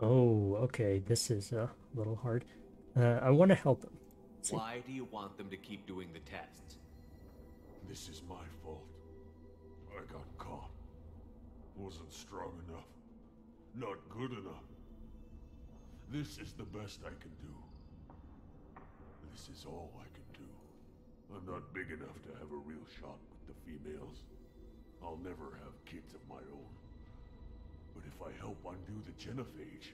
Oh, okay. This is a little hard. I want to help him. Why do you want them to keep doing the tests? This is my fault. I got caught. Wasn't strong enough. Not good enough. This is the best I can do. This is all I can do. I'm not big enough to have a real shot with the females. I'll never have kids of my own. But if I help undo the genophage,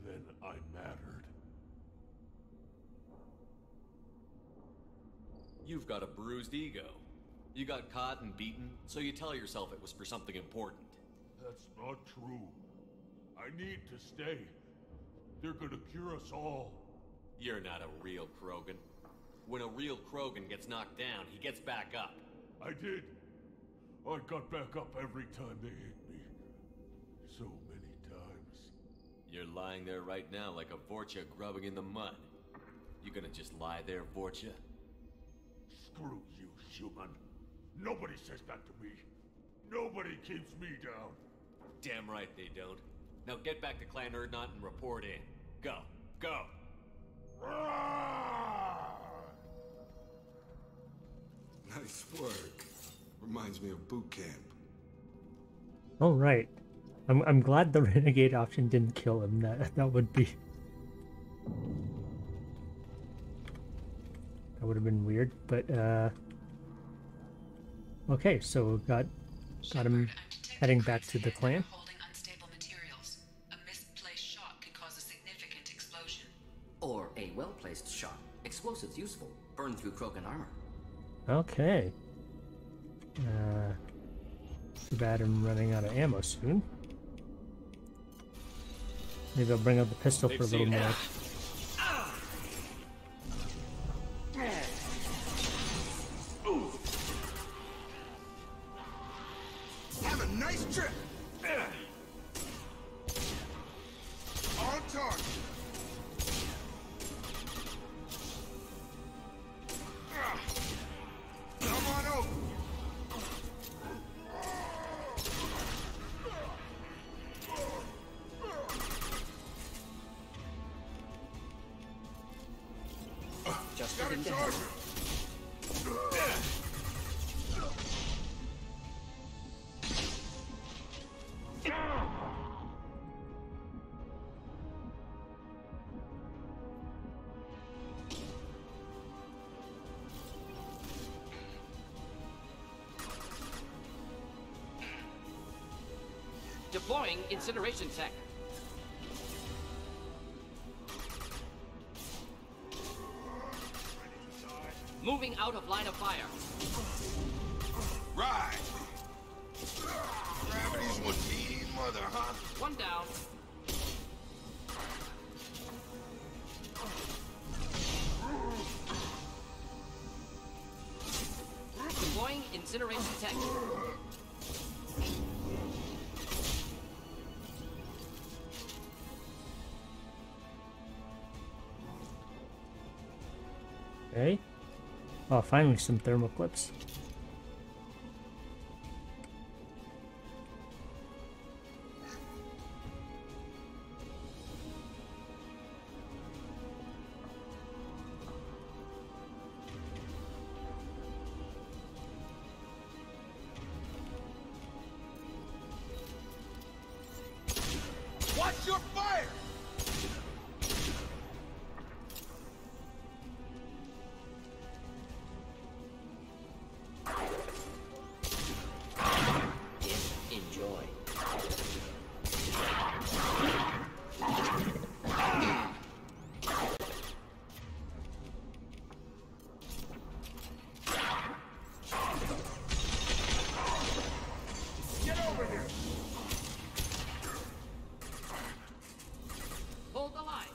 then I mattered. You've got a bruised ego. You got caught and beaten, so you tell yourself it was for something important. That's not true. I need to stay. They're gonna cure us all. You're not a real Krogan. When a real Krogan gets knocked down, he gets back up. I did. I got back up every time they hit me. So many times. You're lying there right now like a Vorcha grubbing in the mud. You gonna just lie there, Vorcha? Screw you, human. Nobody says that to me. Nobody keeps me down. Damn right they don't. Now get back to Clan Erdnot and report in. Go. Go! Nice work. Reminds me of boot camp. All right. I'm glad the renegade option didn't kill him. That would be. That would have been weird, but okay, so we've got him heading back to the clan. Holding unstable materials. A misplaced shot can cause a significant explosion. Or a well-placed shot. Explosives useful. Burn through Krogan armor. Okay. Too bad I'm running out of ammo soon. Maybe I'll bring out the pistol for a little more. Have a nice trip. On target. Come on over. Just Got a looking to charger. Deploying incineration tech. Moving out of line of fire. Right. Gravity's one mean mother, huh? One down. Deploying incineration tech. Okay. Oh, finally some thermal clips. Watch your fire! Enjoy. Get over here! Hold the line.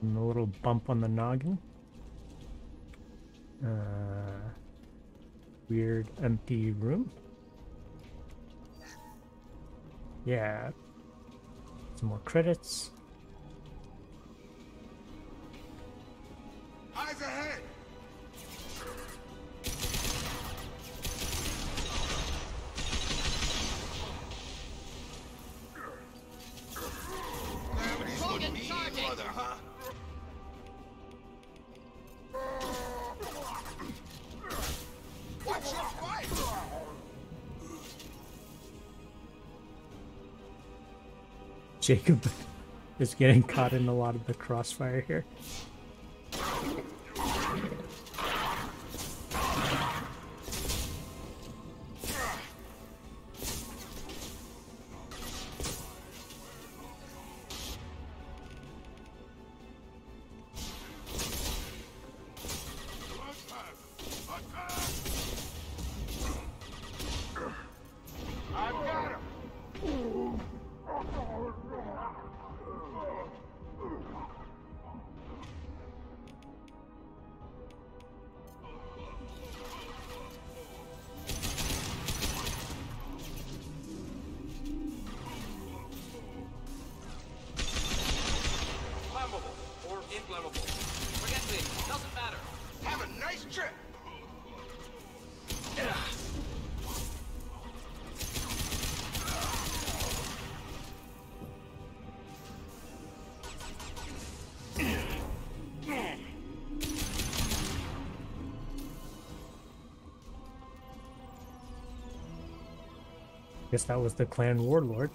And a little bump on the noggin. Weird empty room. Yeah. Some more credits. Eyes ahead! Jacob is getting caught in a lot of the crossfire here. Guess that was the clan warlord.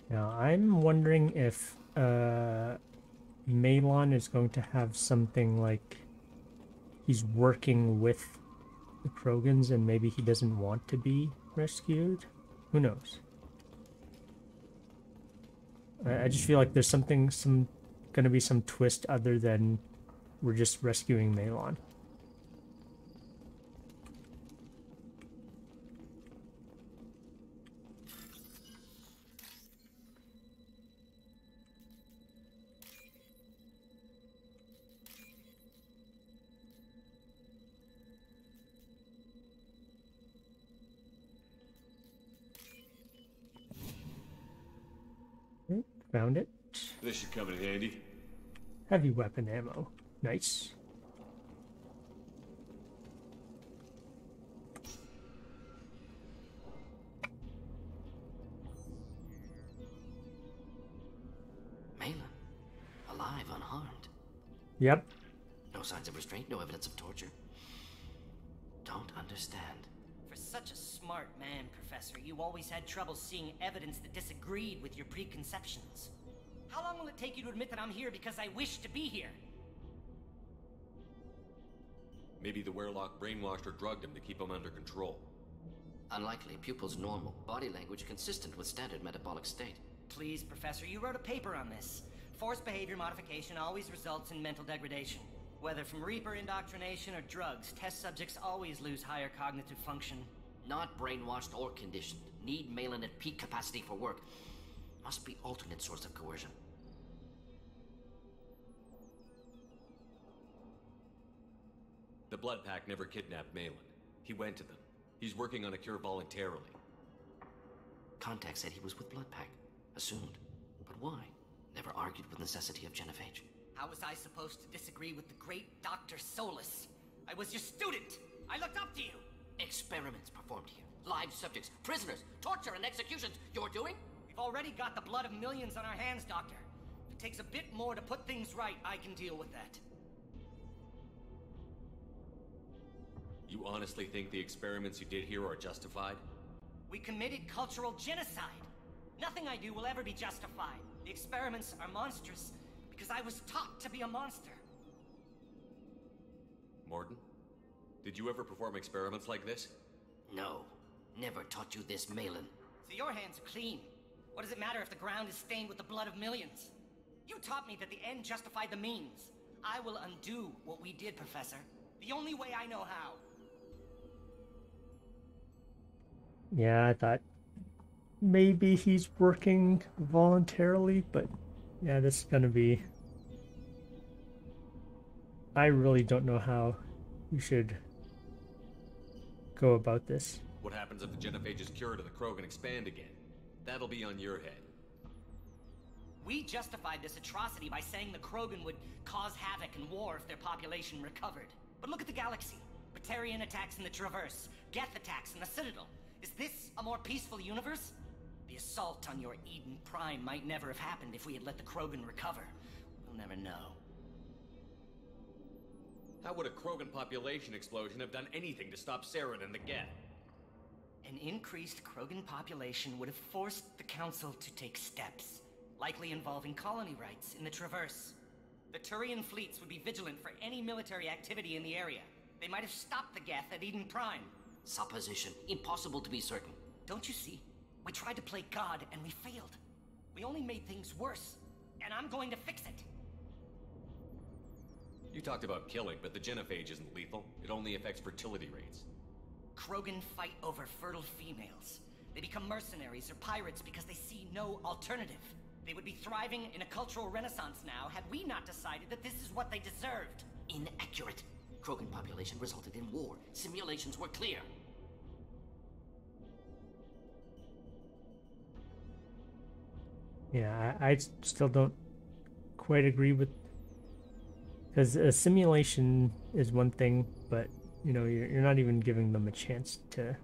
Now, I'm wondering if Malon is going to have something like he's working with the Krogans and maybe he doesn't want to be rescued. Who knows? I just feel like there's gonna be some twist other than we're just rescuing Malon. Found it. This should come in handy. Heavy weapon ammo. Nice. Malin, alive, unharmed. Yep. No signs of restraint, no evidence of torture. Don't understand. For such a smart man, Professor, you always had trouble seeing evidence that disagreed with your preconceptions. How long will it take you to admit that I'm here because I wish to be here? Maybe the Werlock brainwashed or drugged him to keep him under control. Unlikely. Pupil's normal. Body language consistent with standard metabolic state. Please, Professor, you wrote a paper on this. Forced behavior modification always results in mental degradation. Whether from Reaper indoctrination or drugs, test subjects always lose higher cognitive function. Not brainwashed or conditioned. Need Malin at peak capacity for work. Must be alternate source of coercion. The Blood Pack never kidnapped Malin. He went to them. He's working on a cure voluntarily. Contact said he was with Blood Pack. Assumed. But why? Never argued with necessity of genophage. How was I supposed to disagree with the great Dr. Solus? I was your student! I looked up to you! Experiments performed here. Live subjects, prisoners, torture and executions. You're doing? We've already got the blood of millions on our hands, Doctor. If it takes a bit more to put things right, I can deal with that. You honestly think the experiments you did here are justified? We committed cultural genocide. Nothing I do will ever be justified. The experiments are monstrous because I was taught to be a monster. Mordin, did you ever perform experiments like this? No. Never taught you this, Malin. So your hands are clean. What does it matter if the ground is stained with the blood of millions? You taught me that the end justified the means. I will undo what we did, Professor. The only way I know how. Yeah, I thought maybe he's working voluntarily, but yeah, this is gonna be I really don't know how you should go about this. What happens if the genophage is cured and the Krogan expand again? That'll be on your head. We justified this atrocity by saying the Krogan would cause havoc and war if their population recovered. But look at the galaxy. Batarian attacks in the Traverse, Geth attacks in the Citadel. Is this a more peaceful universe? The assault on your Eden Prime might never have happened if we had let the Krogan recover. We'll never know. How would a Krogan population explosion have done anything to stop Saren and the Geth? An increased Krogan population would have forced the Council to take steps, likely involving colony rights in the Traverse. The Turian fleets would be vigilant for any military activity in the area. They might have stopped the Geth at Eden Prime. Supposition. Impossible to be certain. Don't you see? We tried to play God and we failed. We only made things worse, and I'm going to fix it. You talked about killing, but the genophage isn't lethal. It only affects fertility rates. Krogan fight over fertile females. They become mercenaries or pirates because they see no alternative. They would be thriving in a cultural renaissance now had we not decided that this is what they deserved. Inaccurate. Krogan population resulted in war. Simulations were clear. Yeah, I still don't quite agree with, because a simulation is one thing, but you know you're not even giving them a chance to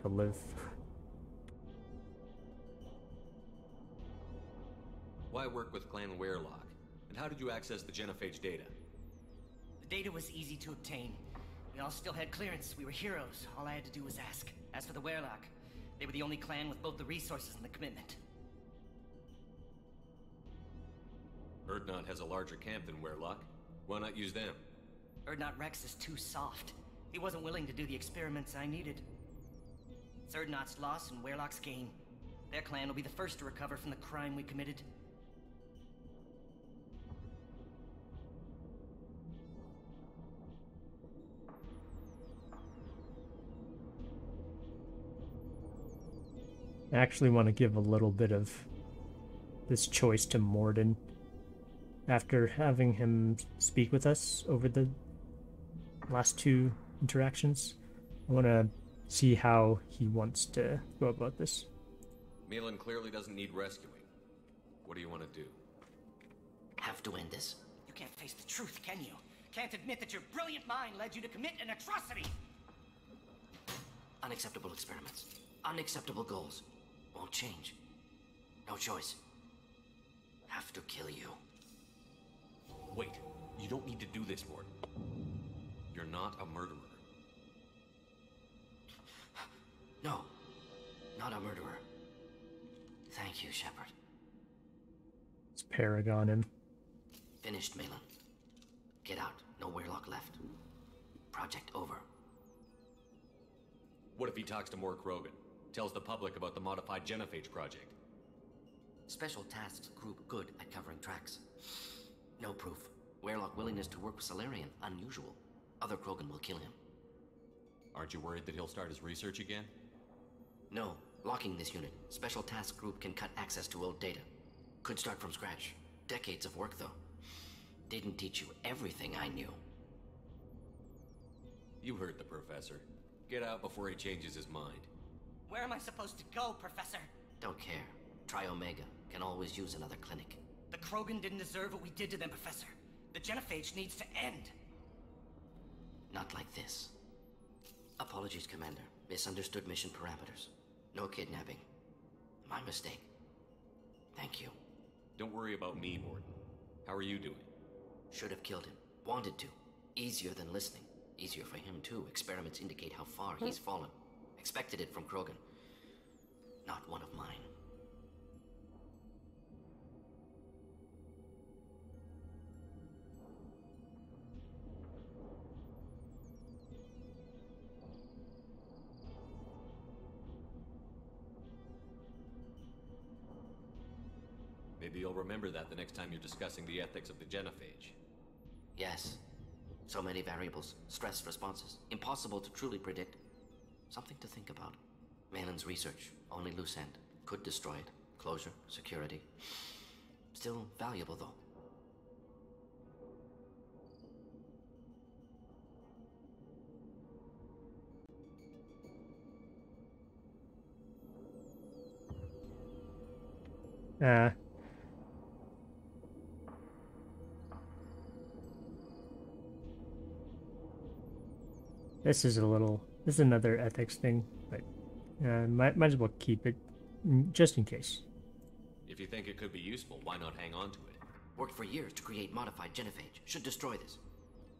live. Why work with Clan Weirlock? And how did you access the genophage data? The data was easy to obtain. We all still had clearance. We were heroes. All I had to do was ask. As for the Weirlock, they were the only clan with both the resources and the commitment. Erdnot has a larger camp than Weirlock. Why not use them? Erdnot Rex is too soft. He wasn't willing to do the experiments I needed. It's Erdnot's loss and Weirlock's gain. Their clan will be the first to recover from the crime we committed. I actually want to give a little bit of this choice to Mordin. After having him speak with us over the last two interactions, I want to see how he wants to go about this. Malin clearly doesn't need rescuing. What do you want to do? Have to end this. You can't face the truth, can you? Can't admit that your brilliant mind led you to commit an atrocity! Unacceptable experiments. Unacceptable goals. Won't change. No choice. Have to kill you. Wait, you don't need to do this, Mordin. You're not a murderer. No, not a murderer. Thank you, Shepard. Let's Paragon him. Finished, Malin. Get out. No Weirlock left. Project over. What if he talks to more Krogan? Tells the public about the modified genophage project? Special Tasks Group good at covering tracks. No proof. Weirlock willingness to work with Salarian, unusual. Other Krogan will kill him. Aren't you worried that he'll start his research again? No. Locking this unit. Special Task Group can cut access to old data. Could start from scratch. Decades of work, though. Didn't teach you everything I knew. You heard the professor. Get out before he changes his mind. Where am I supposed to go, Professor? Don't care. Try Omega. Can always use another clinic. The Krogan didn't deserve what we did to them, Professor. The genophage needs to end. Not like this. Apologies, Commander. Misunderstood mission parameters. No kidnapping. My mistake. Thank you. Don't worry about me, Mordin. How are you doing? Should have killed him. Wanted to. Easier than listening. Easier for him, too. Experiments indicate how far he's fallen. Expected it from Krogan. Not one of mine. Maybe you'll remember that the next time you're discussing the ethics of the genophage. Yes. So many variables. Stress responses. Impossible to truly predict. Something to think about. Malin's research. Only loose end. Could destroy it. Closure. Security. Still valuable, though. This is another ethics thing, but might as well keep it just in case. If you think it could be useful, why not hang on to it? Worked for years to create modified genophage. Should destroy this.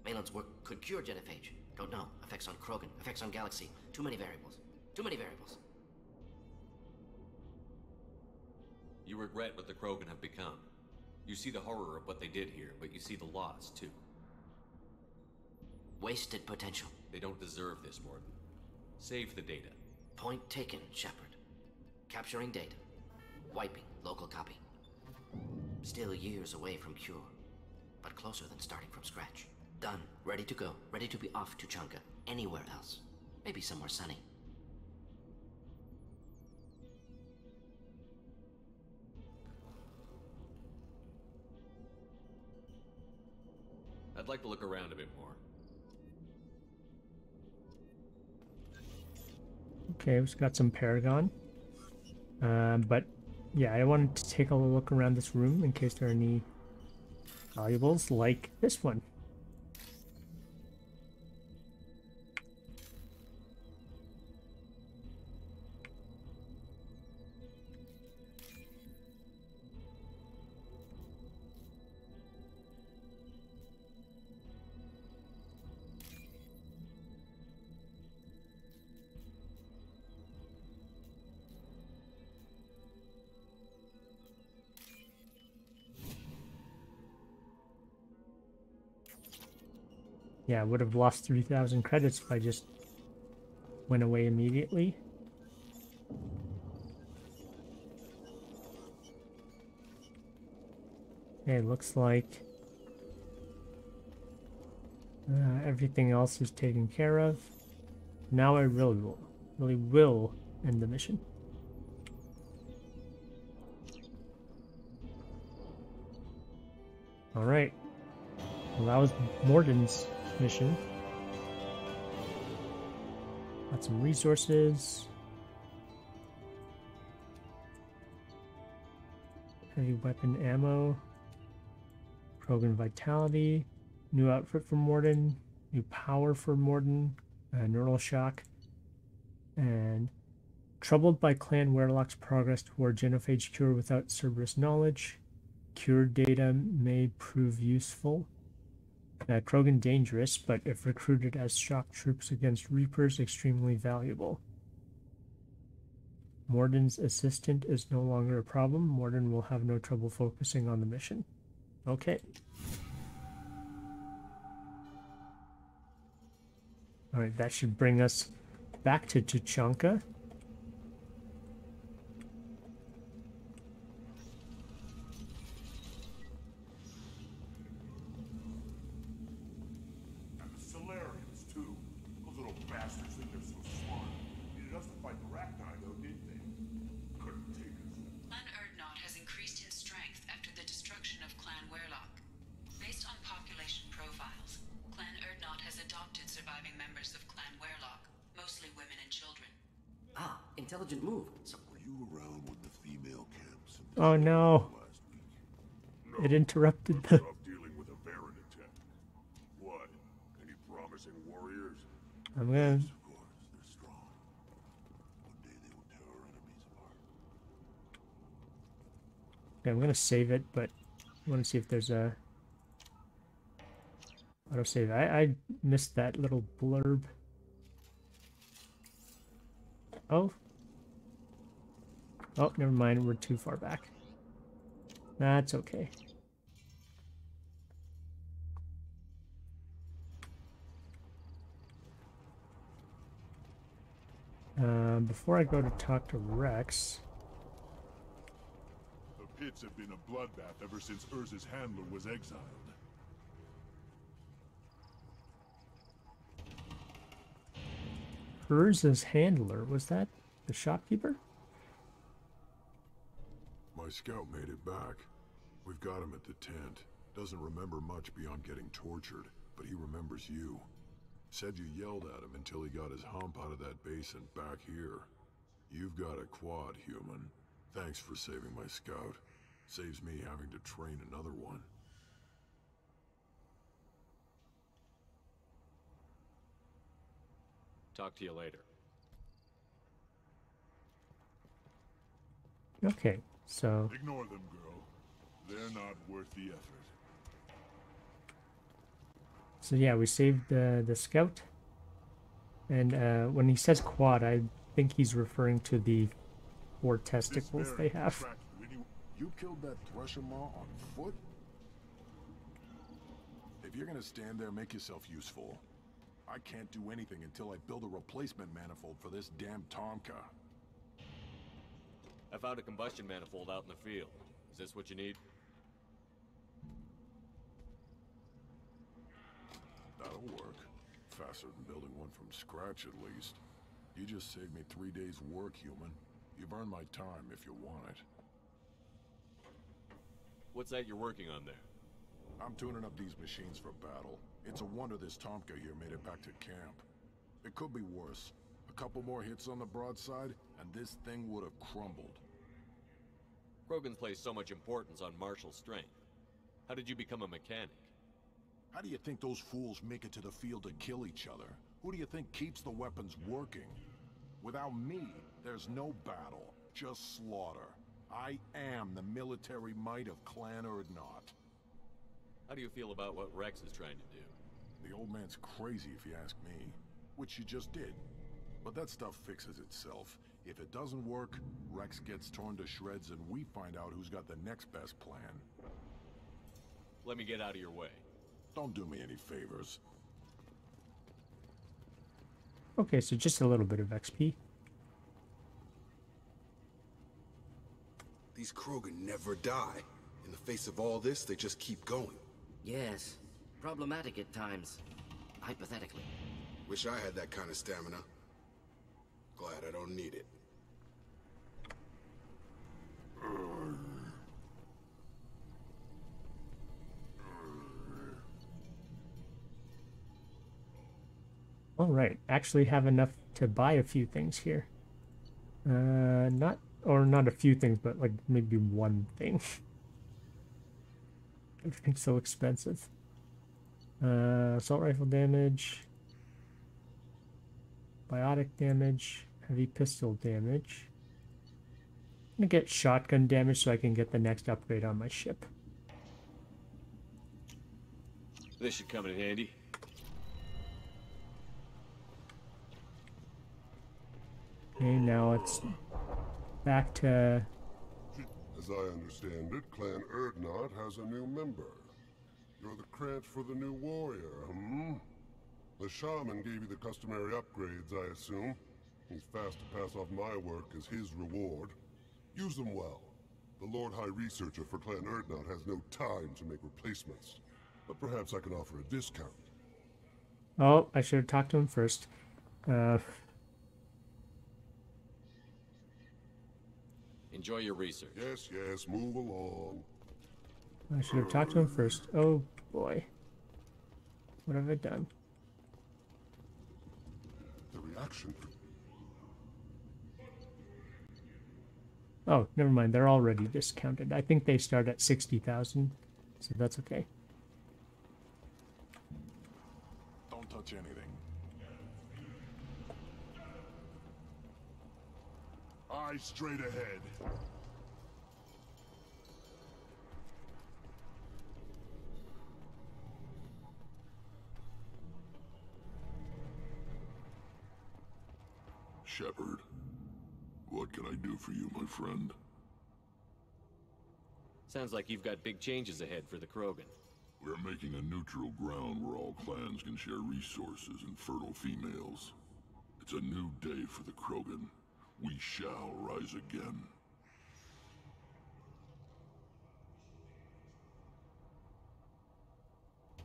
Malin's work could cure genophage. Don't know. Effects on Krogan, effects on Galaxy. Too many variables. Too many variables. You regret what the Krogan have become. You see the horror of what they did here, but you see the loss, too. Wasted potential. They don't deserve this, Mordin. Save the data. Point taken, Shepard. Capturing data. Wiping local copy. Still years away from cure, but closer than starting from scratch. Done. Ready to go. Ready to be off to Chunka. Anywhere else. Maybe somewhere sunny. I'd like to look around a bit more. Okay, we've got some Paragon. But yeah, I wanted to take a look around this room in case there are any valuables like this one. Yeah, I would have lost 3,000 credits if I just went away immediately. Okay, looks like everything else is taken care of. Now I really will end the mission. All right. Well, that was Mordin's mission. Got some resources. Heavy weapon ammo. Krogan vitality. New outfit for Mordin. New power for Mordin. Neural shock. And troubled by Clan Werlock's progress toward genophage cure without Cerberus knowledge. Cure data may prove useful. Krogan dangerous, but if recruited as shock troops against Reapers, extremely valuable. Mordin's assistant is no longer a problem. Mordin will have no trouble focusing on the mission. Okay. Alright, that should bring us back to Tuchanka. Intelligent move. So were you around with the female camps? Oh no. No. It interrupted the... Stop dealing with a barren attack. What? Any promising warriors? I'm gonna... Yes, of course. They're strong. One day they will tear our enemies apart. Okay, I'm gonna save it, but I want to see if there's a... autosave. I missed that little blurb. Oh. Oh, never mind. We're too far back. That's okay. Before I go to talk to Rex... The pits have been a bloodbath ever since Urza's handler was exiled. Urza's handler? Was that the shopkeeper? My scout made it back. We've got him at the tent. Doesn't remember much beyond getting tortured, but he remembers you. Said you yelled at him until he got his hump out of that basin back here. You've got a quad, human. Thanks for saving my scout. Saves me having to train another one. Talk to you later. Okay, so Ignore them, girl. They're not worth the effort. so yeah, we saved the scout, and when he says quad, I think he's referring to the 4 testicles they have. You killed that Thresher Maw on foot? If you're gonna stand there, make yourself useful. I can't do anything until I build a replacement manifold for this damn Tonka. I found a combustion manifold out in the field. Is this what you need? That'll work. Faster than building one from scratch, at least. You just saved me 3 days' work, human. You've earned my time if you want it. What's that you're working on there? I'm tuning up these machines for battle. It's a wonder this Tomka here made it back to camp. It could be worse. A couple more hits on the broadside, and this thing would have crumbled. Krogan's place so much importance on martial strength. How did you become a mechanic? How do you think those fools make it to the field to kill each other? Who do you think keeps the weapons working? Without me, there's no battle, just slaughter. I am the military might of Clan Urdnot. How do you feel about what Rex is trying to do? The old man's crazy if you ask me, which you just did. But that stuff fixes itself. If it doesn't work, Rex gets torn to shreds and we find out who's got the next best plan. Let me get out of your way. Don't do me any favors. Okay, so just a little bit of XP. These Krogan never die. In the face of all this, they just keep going. Yes. Problematic at times. Hypothetically. Wish I had that kind of stamina. Glad I don't need it. All right, actually have enough to buy a few things here. Not a few things, but like maybe one thing. Everything's so expensive. Assault rifle damage, biotic damage, heavy pistol damage. I'm gonna get shotgun damage so I can get the next upgrade on my ship. This should come in handy. Okay, now it's back to... As I understand it, Clan Urdnot has a new member. You're the Krant for the new warrior, hmm? The shaman gave you the customary upgrades, I assume. He's fast to pass off my work as his reward. Use them well. The Lord High Researcher for Clan Urdnot has no time to make replacements. But perhaps I can offer a discount. Oh, I should have talked to him first. Enjoy your research. Yes, yes, move along. I should have talked to him first. Oh boy. What have I done? The reaction. Oh, never mind. They're already discounted. I think they start at 60,000, so that's okay. Don't touch anything. Eyes straight ahead. Shepard, what can I do for you, my friend? Sounds like you've got big changes ahead for the Krogan. We're making a neutral ground where all clans can share resources and fertile females. It's a new day for the Krogan. We shall rise again.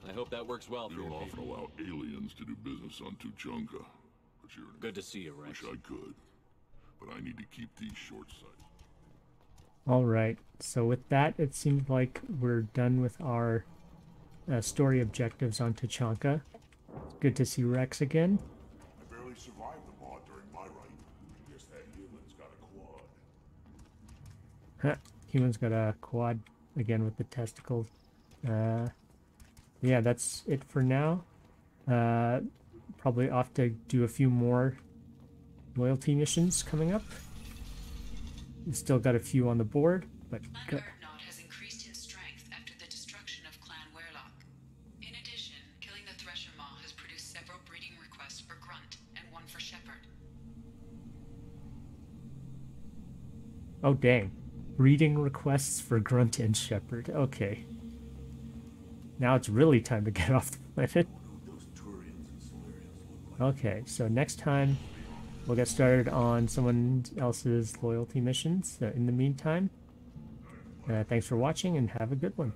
I hope that works well We for don't you. often allow aliens to do business on Tuchanka. But you're Good to see you, Rex. Wish I could. But I need to keep these short-sighted. Alright, so with that, it seems like we're done with our story objectives on Tuchanka. Good to see Rex again. I barely survived the mod during my reign. Guess that human's got a quad. Huh, humans got a quad again with the testicles. Yeah, that's it for now. Probably off to do a few more loyalty missions coming up. We still got a few on the board, but Clan Erdnot has increased in strength after the destruction of Clan Werlock. In addition, killing the Thresher Maw has produced several breeding requests for Grunt and one for Shepherd. oh dang, breeding requests for Grunt and Shepherd. Okay, now it's really time to get off the planet. Okay, so next time we'll get started on someone else's loyalty missions. In the meantime, thanks for watching and have a good one.